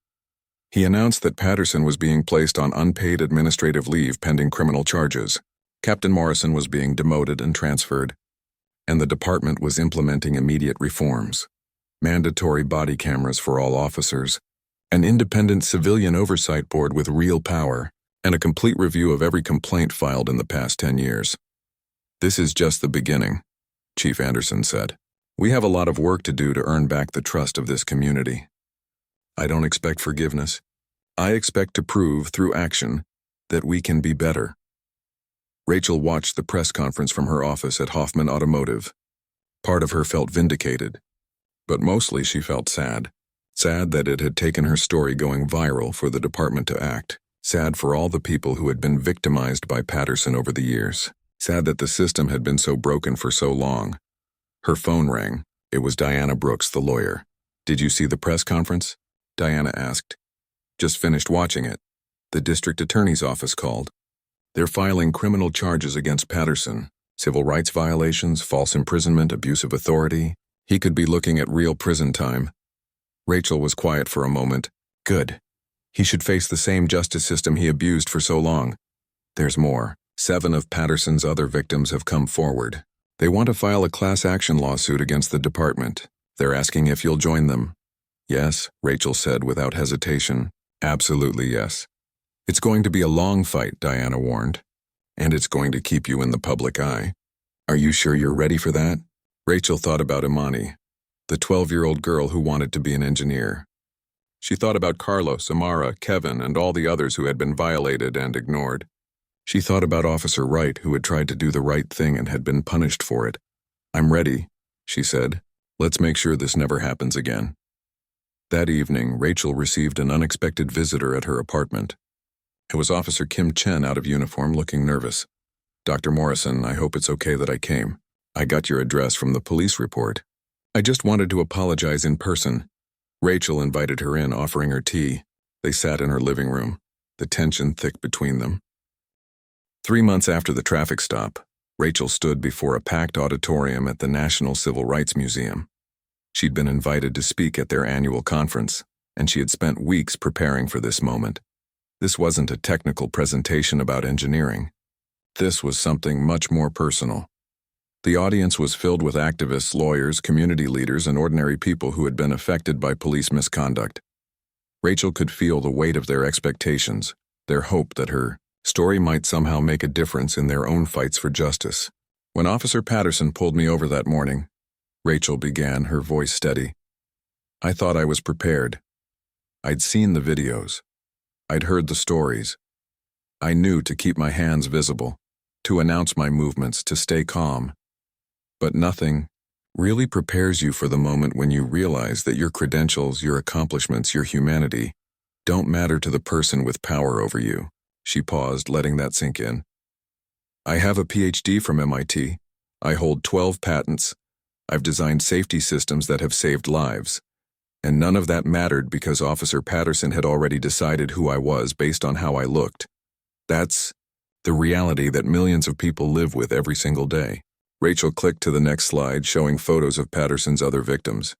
He announced that Patterson was being placed on unpaid administrative leave pending criminal charges. Captain Morrison was being demoted and transferred, and the department was implementing immediate reforms. Mandatory body cameras for all officers, an independent civilian oversight board with real power, and a complete review of every complaint filed in the past 10 years. "This is just the beginning," Chief Anderson said. "We have a lot of work to do to earn back the trust of this community. I don't expect forgiveness. I expect to prove through action that we can be better." Rachel watched the press conference from her office at Hoffman Automotive. Part of her felt vindicated, but mostly she felt sad. Sad that it had taken her story going viral for the department to act. Sad for all the people who had been victimized by Patterson over the years. Sad that the system had been so broken for so long. Her phone rang. It was Diana Brooks, the lawyer. "Did you see the press conference?" Diana asked. "Just finished watching it. The district attorney's office called. They're filing criminal charges against Patterson. Civil rights violations, false imprisonment, abuse of authority. He could be looking at real prison time." Rachel was quiet for a moment. "Good. He should face the same justice system he abused for so long." "There's more. 7 of Patterson's other victims have come forward. They want to file a class action lawsuit against the department. They're asking if you'll join them." "Yes," Rachel said without hesitation. "Absolutely yes." "It's going to be a long fight," Diana warned. "And it's going to keep you in the public eye. Are you sure you're ready for that?" Rachel thought about Imani, the 12-year-old girl who wanted to be an engineer. She thought about Carlos, Amara, Kevin, and all the others who had been violated and ignored. She thought about Officer Wright, who had tried to do the right thing and had been punished for it. "I'm ready," she said. "Let's make sure this never happens again." That evening, Rachel received an unexpected visitor at her apartment. It was Officer Kim Chen out of uniform, looking nervous. "Dr. Morrison, I hope it's okay that I came. I got your address from the police report. I just wanted to apologize in person." Rachel invited her in, offering her tea. They sat in her living room, the tension thick between them. 3 months after the traffic stop, Rachel stood before a packed auditorium at the National Civil Rights Museum. She'd been invited to speak at their annual conference, and she had spent weeks preparing for this moment. This wasn't a technical presentation about engineering. This was something much more personal. The audience was filled with activists, lawyers, community leaders, and ordinary people who had been affected by police misconduct. Rachel could feel the weight of their expectations, their hope that her story might somehow make a difference in their own fights for justice. When Officer Patterson pulled me over that morning, Rachel began, her voice steady, I thought I was prepared. I'd seen the videos. I'd heard the stories. I knew to keep my hands visible, to announce my movements, to stay calm. But nothing really prepares you for the moment when you realize that your credentials, your accomplishments, your humanity don't matter to the person with power over you. She paused, letting that sink in. I have a PhD from MIT. I hold 12 patents. I've designed safety systems that have saved lives. And none of that mattered because Officer Patterson had already decided who I was based on how I looked. That's the reality that millions of people live with every single day. Rachel clicked to the next slide, showing photos of Patterson's other victims.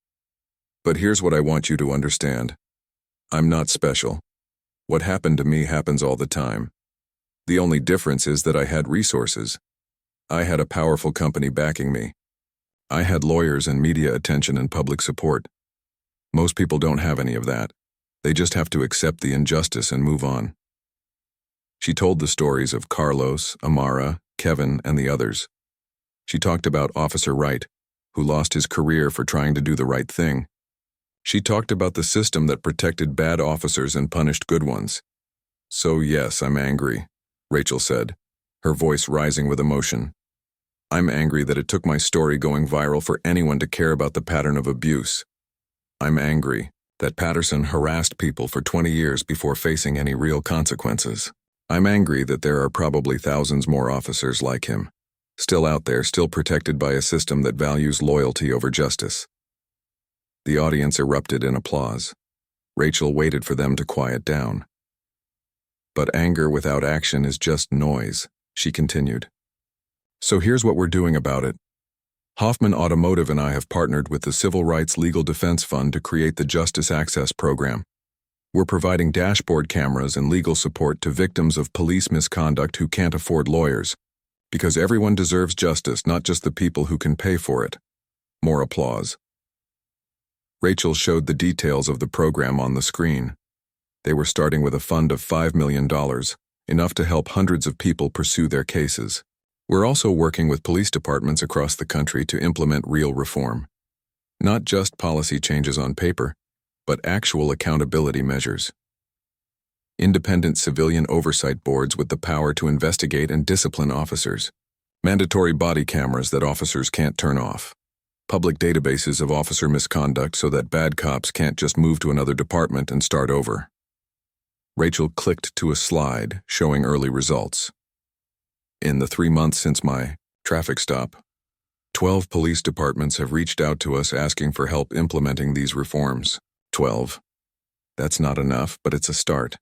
But here's what I want you to understand. I'm not special. What happened to me happens all the time. The only difference is that I had resources. I had a powerful company backing me. I had lawyers and media attention and public support. Most people don't have any of that. They just have to accept the injustice and move on. She told the stories of Carlos, Amara, Kevin, and the others. She talked about Officer Wright, who lost his career for trying to do the right thing. She talked about the system that protected bad officers and punished good ones. So yes, I'm angry, Rachel said, her voice rising with emotion. I'm angry that it took my story going viral for anyone to care about the pattern of abuse. I'm angry that Patterson harassed people for 20 years before facing any real consequences. I'm angry that there are probably thousands more officers like him, still out there, still protected by a system that values loyalty over justice. The audience erupted in applause. Rachel waited for them to quiet down. But anger without action is just noise, she continued. So here's what we're doing about it. Hoffman Automotive and I have partnered with the Civil Rights Legal Defense Fund to create the Justice Access Program. We're providing dashboard cameras and legal support to victims of police misconduct who can't afford lawyers. Because everyone deserves justice, not just the people who can pay for it. More applause. Rachel showed the details of the program on the screen. They were starting with a fund of $5 million, enough to help hundreds of people pursue their cases. We're also working with police departments across the country to implement real reform. Not just policy changes on paper, but actual accountability measures. Independent civilian oversight boards with the power to investigate and discipline officers. Mandatory body cameras that officers can't turn off. Public databases of officer misconduct so that bad cops can't just move to another department and start over. Rachel clicked to a slide showing early results. In the 3 months since my traffic stop, 12 police departments have reached out to us asking for help implementing these reforms. 12. That's not enough, but it's a start.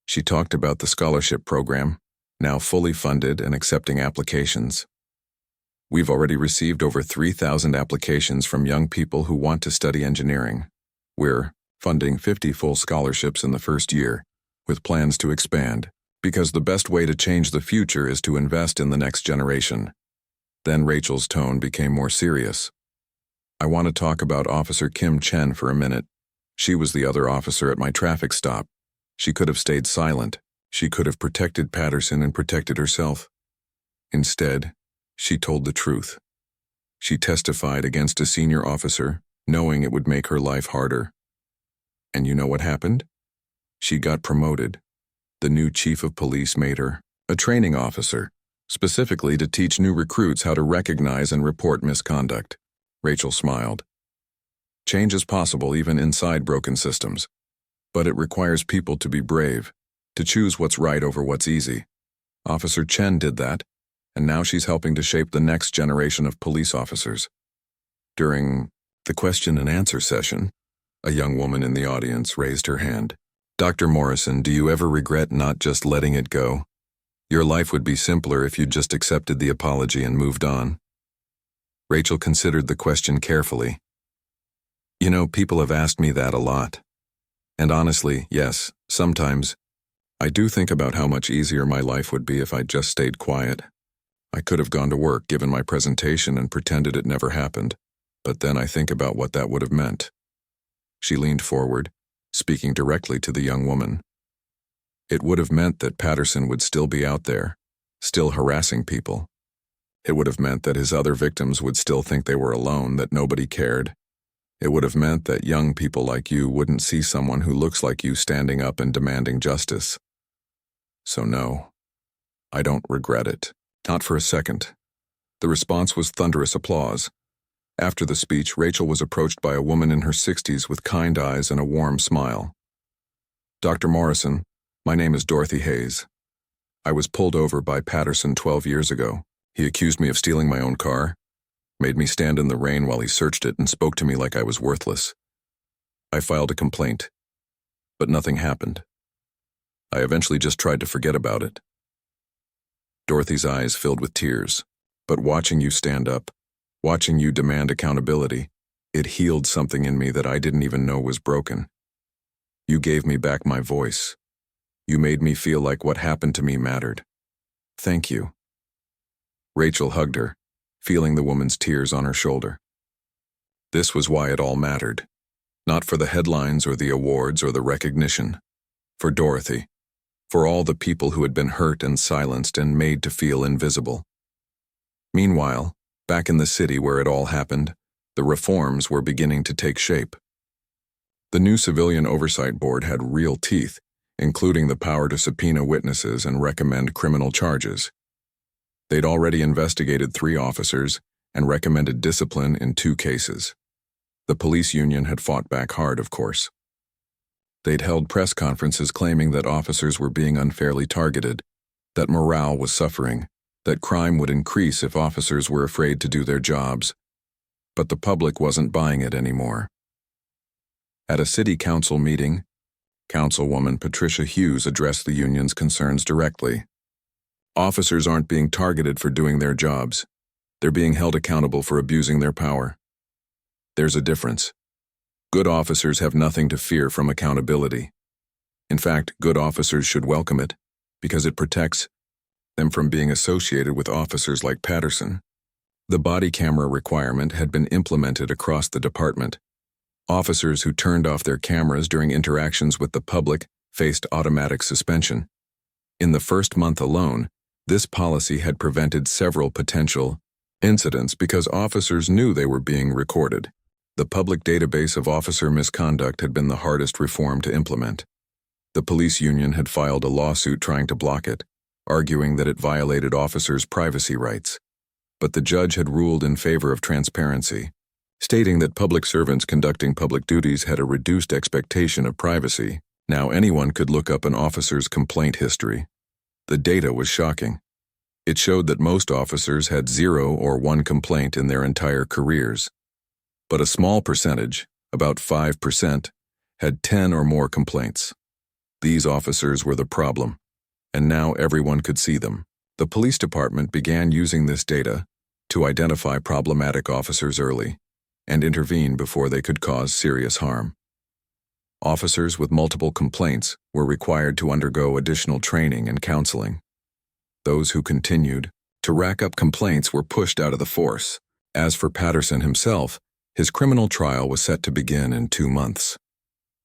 She talked about the scholarship program, now fully funded and accepting applications. We've already received over 3,000 applications from young people who want to study engineering. We're funding 50 full scholarships in the first year, with plans to expand, because the best way to change the future is to invest in the next generation. Then Rachel's tone became more serious. I want to talk about Officer Kim Chen for a minute. She was the other officer at my traffic stop. She could have stayed silent. She could have protected Patterson and protected herself. Instead, she told the truth. She testified against a senior officer, knowing it would make her life harder. And you know what happened? She got promoted. The new chief of police made her a training officer, specifically to teach new recruits how to recognize and report misconduct. Rachel smiled. Change is possible even inside broken systems. But it requires people to be brave, to choose what's right over what's easy. Officer Chen did that, and now she's helping to shape the next generation of police officers. During the question and answer session, a young woman in the audience raised her hand. Dr. Morrison, do you ever regret not just letting it go? Your life would be simpler if you'd just accepted the apology and moved on. Rachel considered the question carefully. You know, people have asked me that a lot. And honestly, yes, sometimes, I do think about how much easier my life would be if I just stayed quiet. I could have gone to work, given my presentation, and pretended it never happened, but then I think about what that would have meant. She leaned forward, speaking directly to the young woman. It would have meant that Patterson would still be out there, still harassing people. It would have meant that his other victims would still think they were alone, that nobody cared. It would have meant that young people like you wouldn't see someone who looks like you standing up and demanding justice. So no, I don't regret it. Not for a second. The response was thunderous applause. After the speech, Rachel was approached by a woman in her 60s with kind eyes and a warm smile. "Dr. Morrison, my name is Dorothy Hayes. I was pulled over by Patterson 12 years ago. He accused me of stealing my own car, made me stand in the rain while he searched it, and spoke to me like I was worthless. I filed a complaint, but nothing happened. I eventually just tried to forget about it." Dorothy's eyes filled with tears. "But watching you stand up, watching you demand accountability, it healed something in me that I didn't even know was broken. You gave me back my voice. You made me feel like what happened to me mattered. Thank you." Rachel hugged her, feeling the woman's tears on her shoulder. This was why it all mattered. Not for the headlines or the awards or the recognition. For Dorothy. For all the people who had been hurt and silenced and made to feel invisible. Meanwhile, back in the city where it all happened, the reforms were beginning to take shape. The new Civilian Oversight Board had real teeth, including the power to subpoena witnesses and recommend criminal charges. They'd already investigated 3 officers and recommended discipline in 2 cases. The police union had fought back hard, of course. They'd held press conferences claiming that officers were being unfairly targeted, that morale was suffering, that crime would increase if officers were afraid to do their jobs. But the public wasn't buying it anymore. At a city council meeting, Councilwoman Patricia Hughes addressed the union's concerns directly. "Officers aren't being targeted for doing their jobs. They're being held accountable for abusing their power. There's a difference. Good officers have nothing to fear from accountability. In fact, good officers should welcome it, because it protects them from being associated with officers like Patterson." The body camera requirement had been implemented across the department. Officers who turned off their cameras during interactions with the public faced automatic suspension. In the first month alone, this policy had prevented several potential incidents because officers knew they were being recorded. The public database of officer misconduct had been the hardest reform to implement. The police union had filed a lawsuit trying to block it, arguing that it violated officers' privacy rights. But the judge had ruled in favor of transparency, stating that public servants conducting public duties had a reduced expectation of privacy. Now anyone could look up an officer's complaint history. The data was shocking. It showed that most officers had 0 or 1 complaint in their entire careers. But a small percentage, about 5%, had 10 or more complaints. These officers were the problem, and now everyone could see them. The police department began using this data to identify problematic officers early and intervene before they could cause serious harm. Officers with multiple complaints were required to undergo additional training and counseling. Those who continued to rack up complaints were pushed out of the force. As for Patterson himself, his criminal trial was set to begin in 2 months.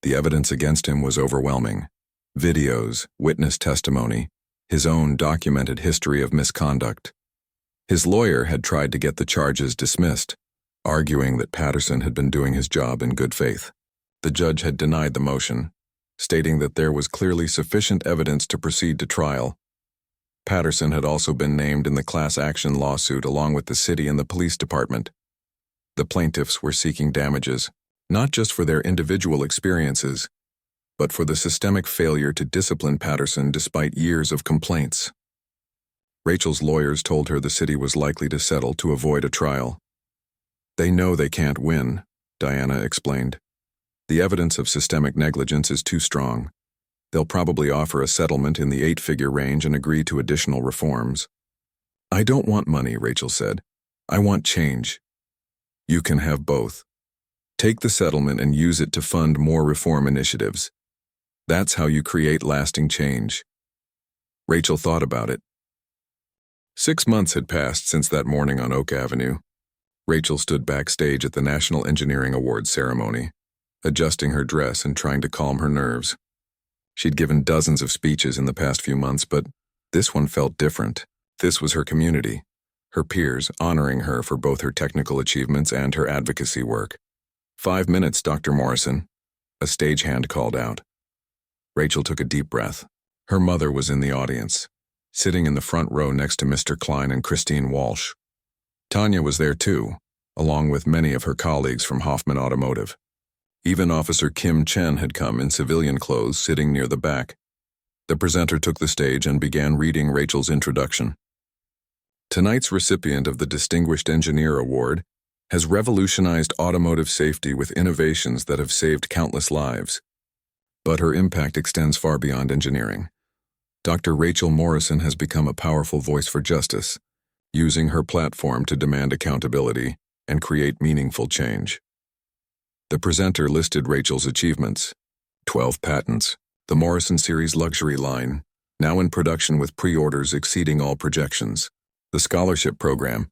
The evidence against him was overwhelming. Videos, witness testimony, his own documented history of misconduct. His lawyer had tried to get the charges dismissed, arguing that Patterson had been doing his job in good faith. The judge had denied the motion, stating that there was clearly sufficient evidence to proceed to trial. Patterson had also been named in the class action lawsuit along with the city and the police department. The plaintiffs were seeking damages, not just for their individual experiences, but for the systemic failure to discipline Patterson despite years of complaints. Rachel's lawyers told her the city was likely to settle to avoid a trial. "They know they can't win," Diana explained. "The evidence of systemic negligence is too strong. They'll probably offer a settlement in the 8-figure range and agree to additional reforms." "I don't want money," Rachel said. "I want change." "You can have both. Take the settlement and use it to fund more reform initiatives. That's how you create lasting change." Rachel thought about it. 6 months had passed since that morning on Oak Avenue. Rachel stood backstage at the National Engineering Awards ceremony, adjusting her dress and trying to calm her nerves. She'd given dozens of speeches in the past few months, but this one felt different. This was her community, her peers honoring her for both her technical achievements and her advocacy work. 5 minutes, Dr. Morrison, a stagehand called out. Rachel took a deep breath. Her mother was in the audience, sitting in the front row next to Mr. Klein and Christine Walsh. Tanya was there too, along with many of her colleagues from Hoffman Automotive. Even Officer Kim Chen had come in civilian clothes, sitting near the back. The presenter took the stage and began reading Rachel's introduction. Tonight's recipient of the Distinguished Engineer Award has revolutionized automotive safety with innovations that have saved countless lives. But her impact extends far beyond engineering. Dr. Rachel Morrison has become a powerful voice for justice, using her platform to demand accountability and create meaningful change. The presenter listed Rachel's achievements: 12 patents, the Morrison Series luxury line, now in production with pre-orders exceeding all projections, the scholarship program,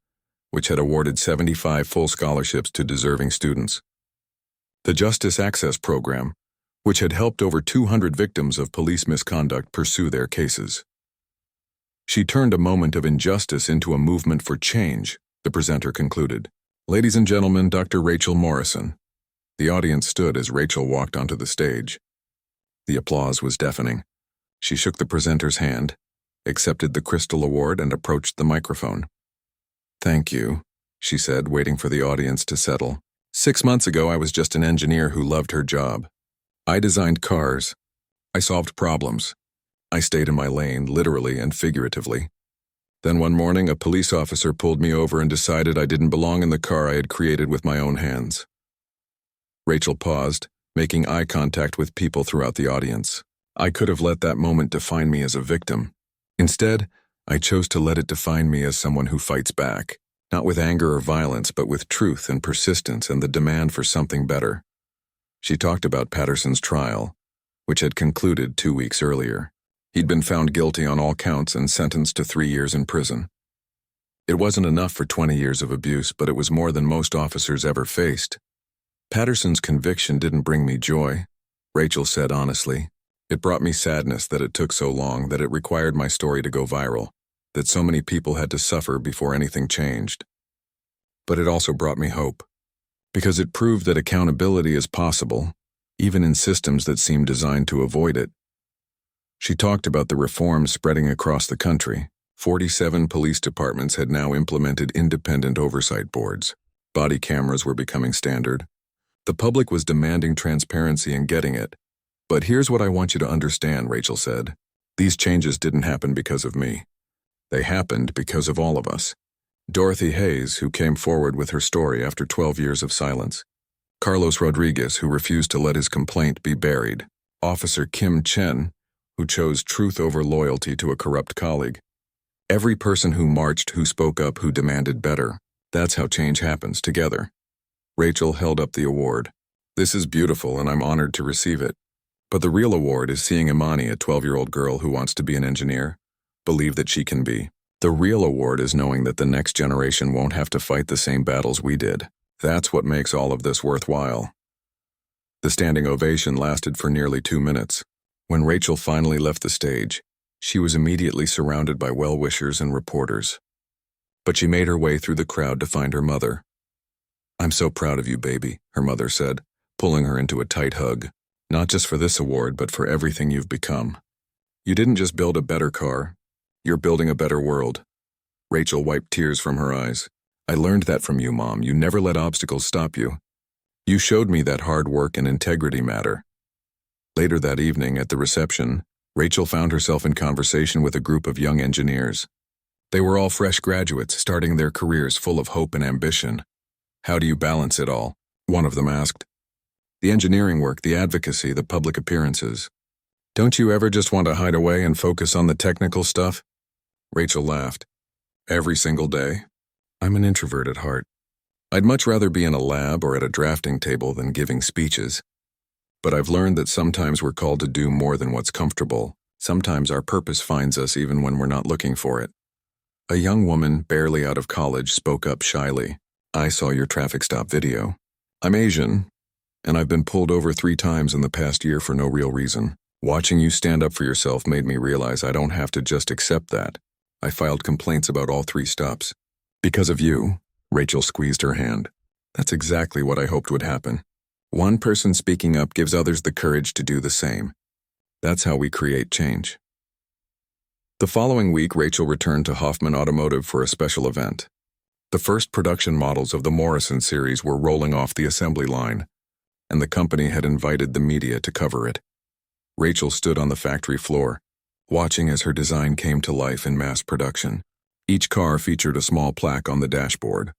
which had awarded 75 full scholarships to deserving students, the Justice Access Program, which had helped over 200 victims of police misconduct pursue their cases. She turned a moment of injustice into a movement for change, the presenter concluded. Ladies and gentlemen, Dr. Rachel Morrison. The audience stood as Rachel walked onto the stage. The applause was deafening. She shook the presenter's hand, accepted the Crystal Award, and approached the microphone. Thank you, she said, waiting for the audience to settle. 6 months ago, I was just an engineer who loved her job. I designed cars. I solved problems. I stayed in my lane, literally and figuratively. Then one morning, a police officer pulled me over and decided I didn't belong in the car I had created with my own hands. Rachel paused, making eye contact with people throughout the audience. I could have let that moment define me as a victim. Instead, I chose to let it define me as someone who fights back, not with anger or violence, but with truth and persistence and the demand for something better. She talked about Patterson's trial, which had concluded 2 weeks earlier. He'd been found guilty on all counts and sentenced to 3 years in prison. It wasn't enough for 20 years of abuse, but it was more than most officers ever faced. Patterson's conviction didn't bring me joy, Rachel said honestly. It brought me sadness that it took so long, that it required my story to go viral, that so many people had to suffer before anything changed. But it also brought me hope, because it proved that accountability is possible, even in systems that seem designed to avoid it. She talked about the reforms spreading across the country. 47 police departments had now implemented independent oversight boards. Body cameras were becoming standard. The public was demanding transparency and getting it. But here's what I want you to understand, Rachel said. These changes didn't happen because of me. They happened because of all of us. Dorothy Hayes, who came forward with her story after 12 years of silence. Carlos Rodriguez, who refused to let his complaint be buried. Officer Kim Chen, who chose truth over loyalty to a corrupt colleague. Every person who marched, who spoke up, who demanded better. That's how change happens, together. Rachel held up the award. This is beautiful, and I'm honored to receive it. But the real award is seeing Imani, a 12-year-old girl who wants to be an engineer, believe that she can be. The real award is knowing that the next generation won't have to fight the same battles we did. That's what makes all of this worthwhile. The standing ovation lasted for nearly 2 minutes. When Rachel finally left the stage, she was immediately surrounded by well-wishers and reporters. But she made her way through the crowd to find her mother. I'm so proud of you, baby, her mother said, pulling her into a tight hug. Not just for this award, but for everything you've become. You didn't just build a better car, you're building a better world. Rachel wiped tears from her eyes. I learned that from you, Mom. You never let obstacles stop you. You showed me that hard work and integrity matter. Later that evening, at the reception, Rachel found herself in conversation with a group of young engineers. They were all fresh graduates, starting their careers full of hope and ambition. How do you balance it all? One of them asked. The engineering work, the advocacy, the public appearances. Don't you ever just want to hide away and focus on the technical stuff? Rachel laughed. Every single day. I'm an introvert at heart. I'd much rather be in a lab or at a drafting table than giving speeches. But I've learned that sometimes we're called to do more than what's comfortable. Sometimes our purpose finds us even when we're not looking for it. A young woman, barely out of college, spoke up shyly. I saw your traffic stop video. I'm Asian, and I've been pulled over 3 times in the past year for no real reason. Watching you stand up for yourself made me realize I don't have to just accept that. I filed complaints about all 3 stops. Because of you, Rachel squeezed her hand. That's exactly what I hoped would happen. One person speaking up gives others the courage to do the same. That's how we create change. The following week, Rachel returned to Hoffman Automotive for a special event. The first production models of the Morrison series were rolling off the assembly line, and the company had invited the media to cover it. Rachel stood on the factory floor, watching as her design came to life in mass production. Each car featured a small plaque on the dashboard,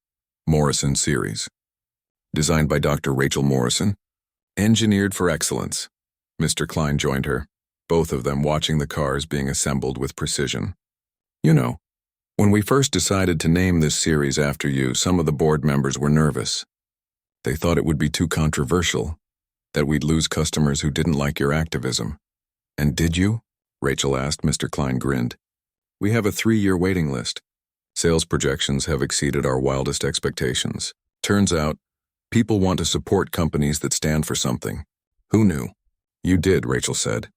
Morrison Series. Designed by Dr. Rachel Morrison, engineered for excellence. Mr. Klein joined her, both of them watching the cars being assembled with precision. You know, when we first decided to name this series after you, some of the board members were nervous. They thought it would be too controversial, that we'd lose customers who didn't like your activism. And did you? Rachel asked. Mr. Klein grinned. We have a 3-year waiting list. Sales projections have exceeded our wildest expectations. Turns out, people want to support companies that stand for something. Who knew? You did, Rachel said.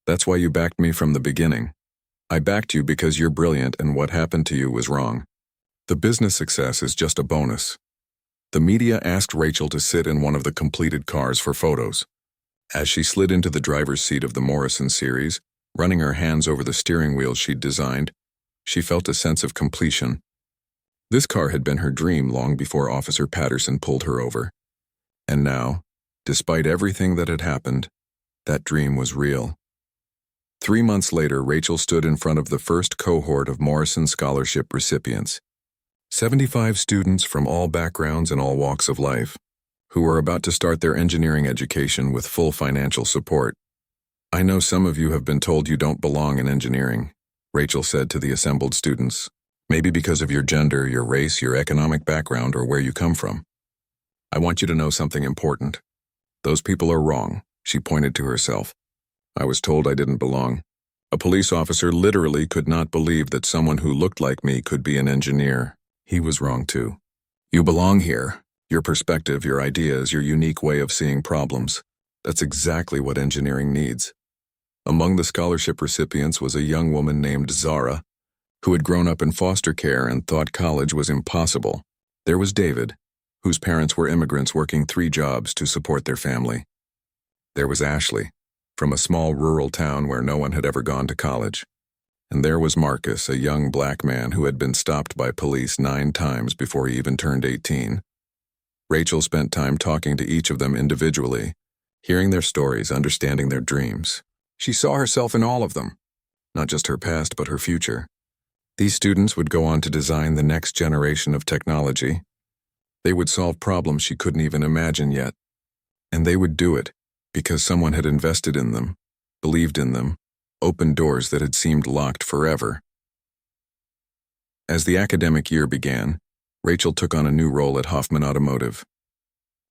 That's why you backed me from the beginning. I backed you because you're brilliant and what happened to you was wrong. The business success is just a bonus. The media asked Rachel to sit in one of the completed cars for photos. As she slid into the driver's seat of the Morrison series, running her hands over the steering wheel she'd designed, she felt a sense of completion. This car had been her dream long before Officer Patterson pulled her over. And now, despite everything that had happened, that dream was real. 3 months later, Rachel stood in front of the first cohort of Morrison Scholarship recipients. 75 students from all backgrounds and all walks of life, who were about to start their engineering education with full financial support. I know some of you have been told you don't belong in engineering, Rachel said to the assembled students, maybe because of your gender, your race, your economic background, or where you come from. I want you to know something important. Those people are wrong, she pointed to herself. I was told I didn't belong. A police officer literally could not believe that someone who looked like me could be an engineer. He was wrong too. You belong here. Your perspective, your ideas, your unique way of seeing problems. That's exactly what engineering needs. Among the scholarship recipients was a young woman named Zara, who had grown up in foster care and thought college was impossible. There was David, whose parents were immigrants working 3 jobs to support their family. There was Ashley, from a small rural town where no one had ever gone to college. And there was Marcus, a young black man who had been stopped by police 9 times before he even turned 18. Rachel spent time talking to each of them individually, hearing their stories, understanding their dreams. She saw herself in all of them, not just her past but her future. These students would go on to design the next generation of technology. They would solve problems she couldn't even imagine yet. And they would do it because someone had invested in them, believed in them, opened doors that had seemed locked forever. As the academic year began, Rachel took on a new role at Hoffman Automotive.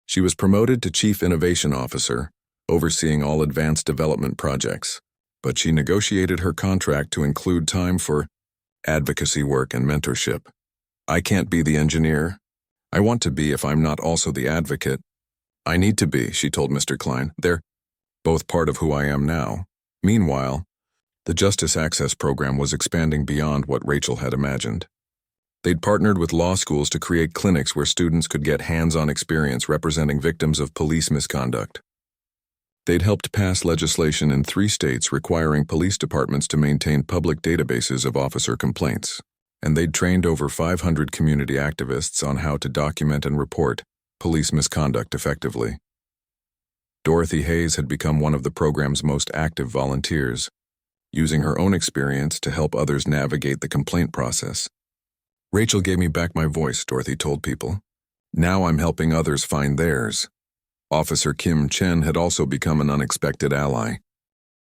She was promoted to Chief Innovation Officer, overseeing all advanced development projects, but she negotiated her contract to include time for advocacy work and mentorship. I can't be the engineer. I want to be if I'm not also the advocate. I need to be, she told Mr. Klein. They're both part of who I am now. Meanwhile, the Justice Access Program was expanding beyond what Rachel had imagined. They'd partnered with law schools to create clinics where students could get hands-on experience representing victims of police misconduct. They'd helped pass legislation in 3 states requiring police departments to maintain public databases of officer complaints, and they'd trained over 500 community activists on how to document and report police misconduct effectively. Dorothy Hayes had become one of the program's most active volunteers, using her own experience to help others navigate the complaint process. Rachel gave me back my voice, Dorothy told people. Now I'm helping others find theirs. Officer Kim Chen had also become an unexpected ally.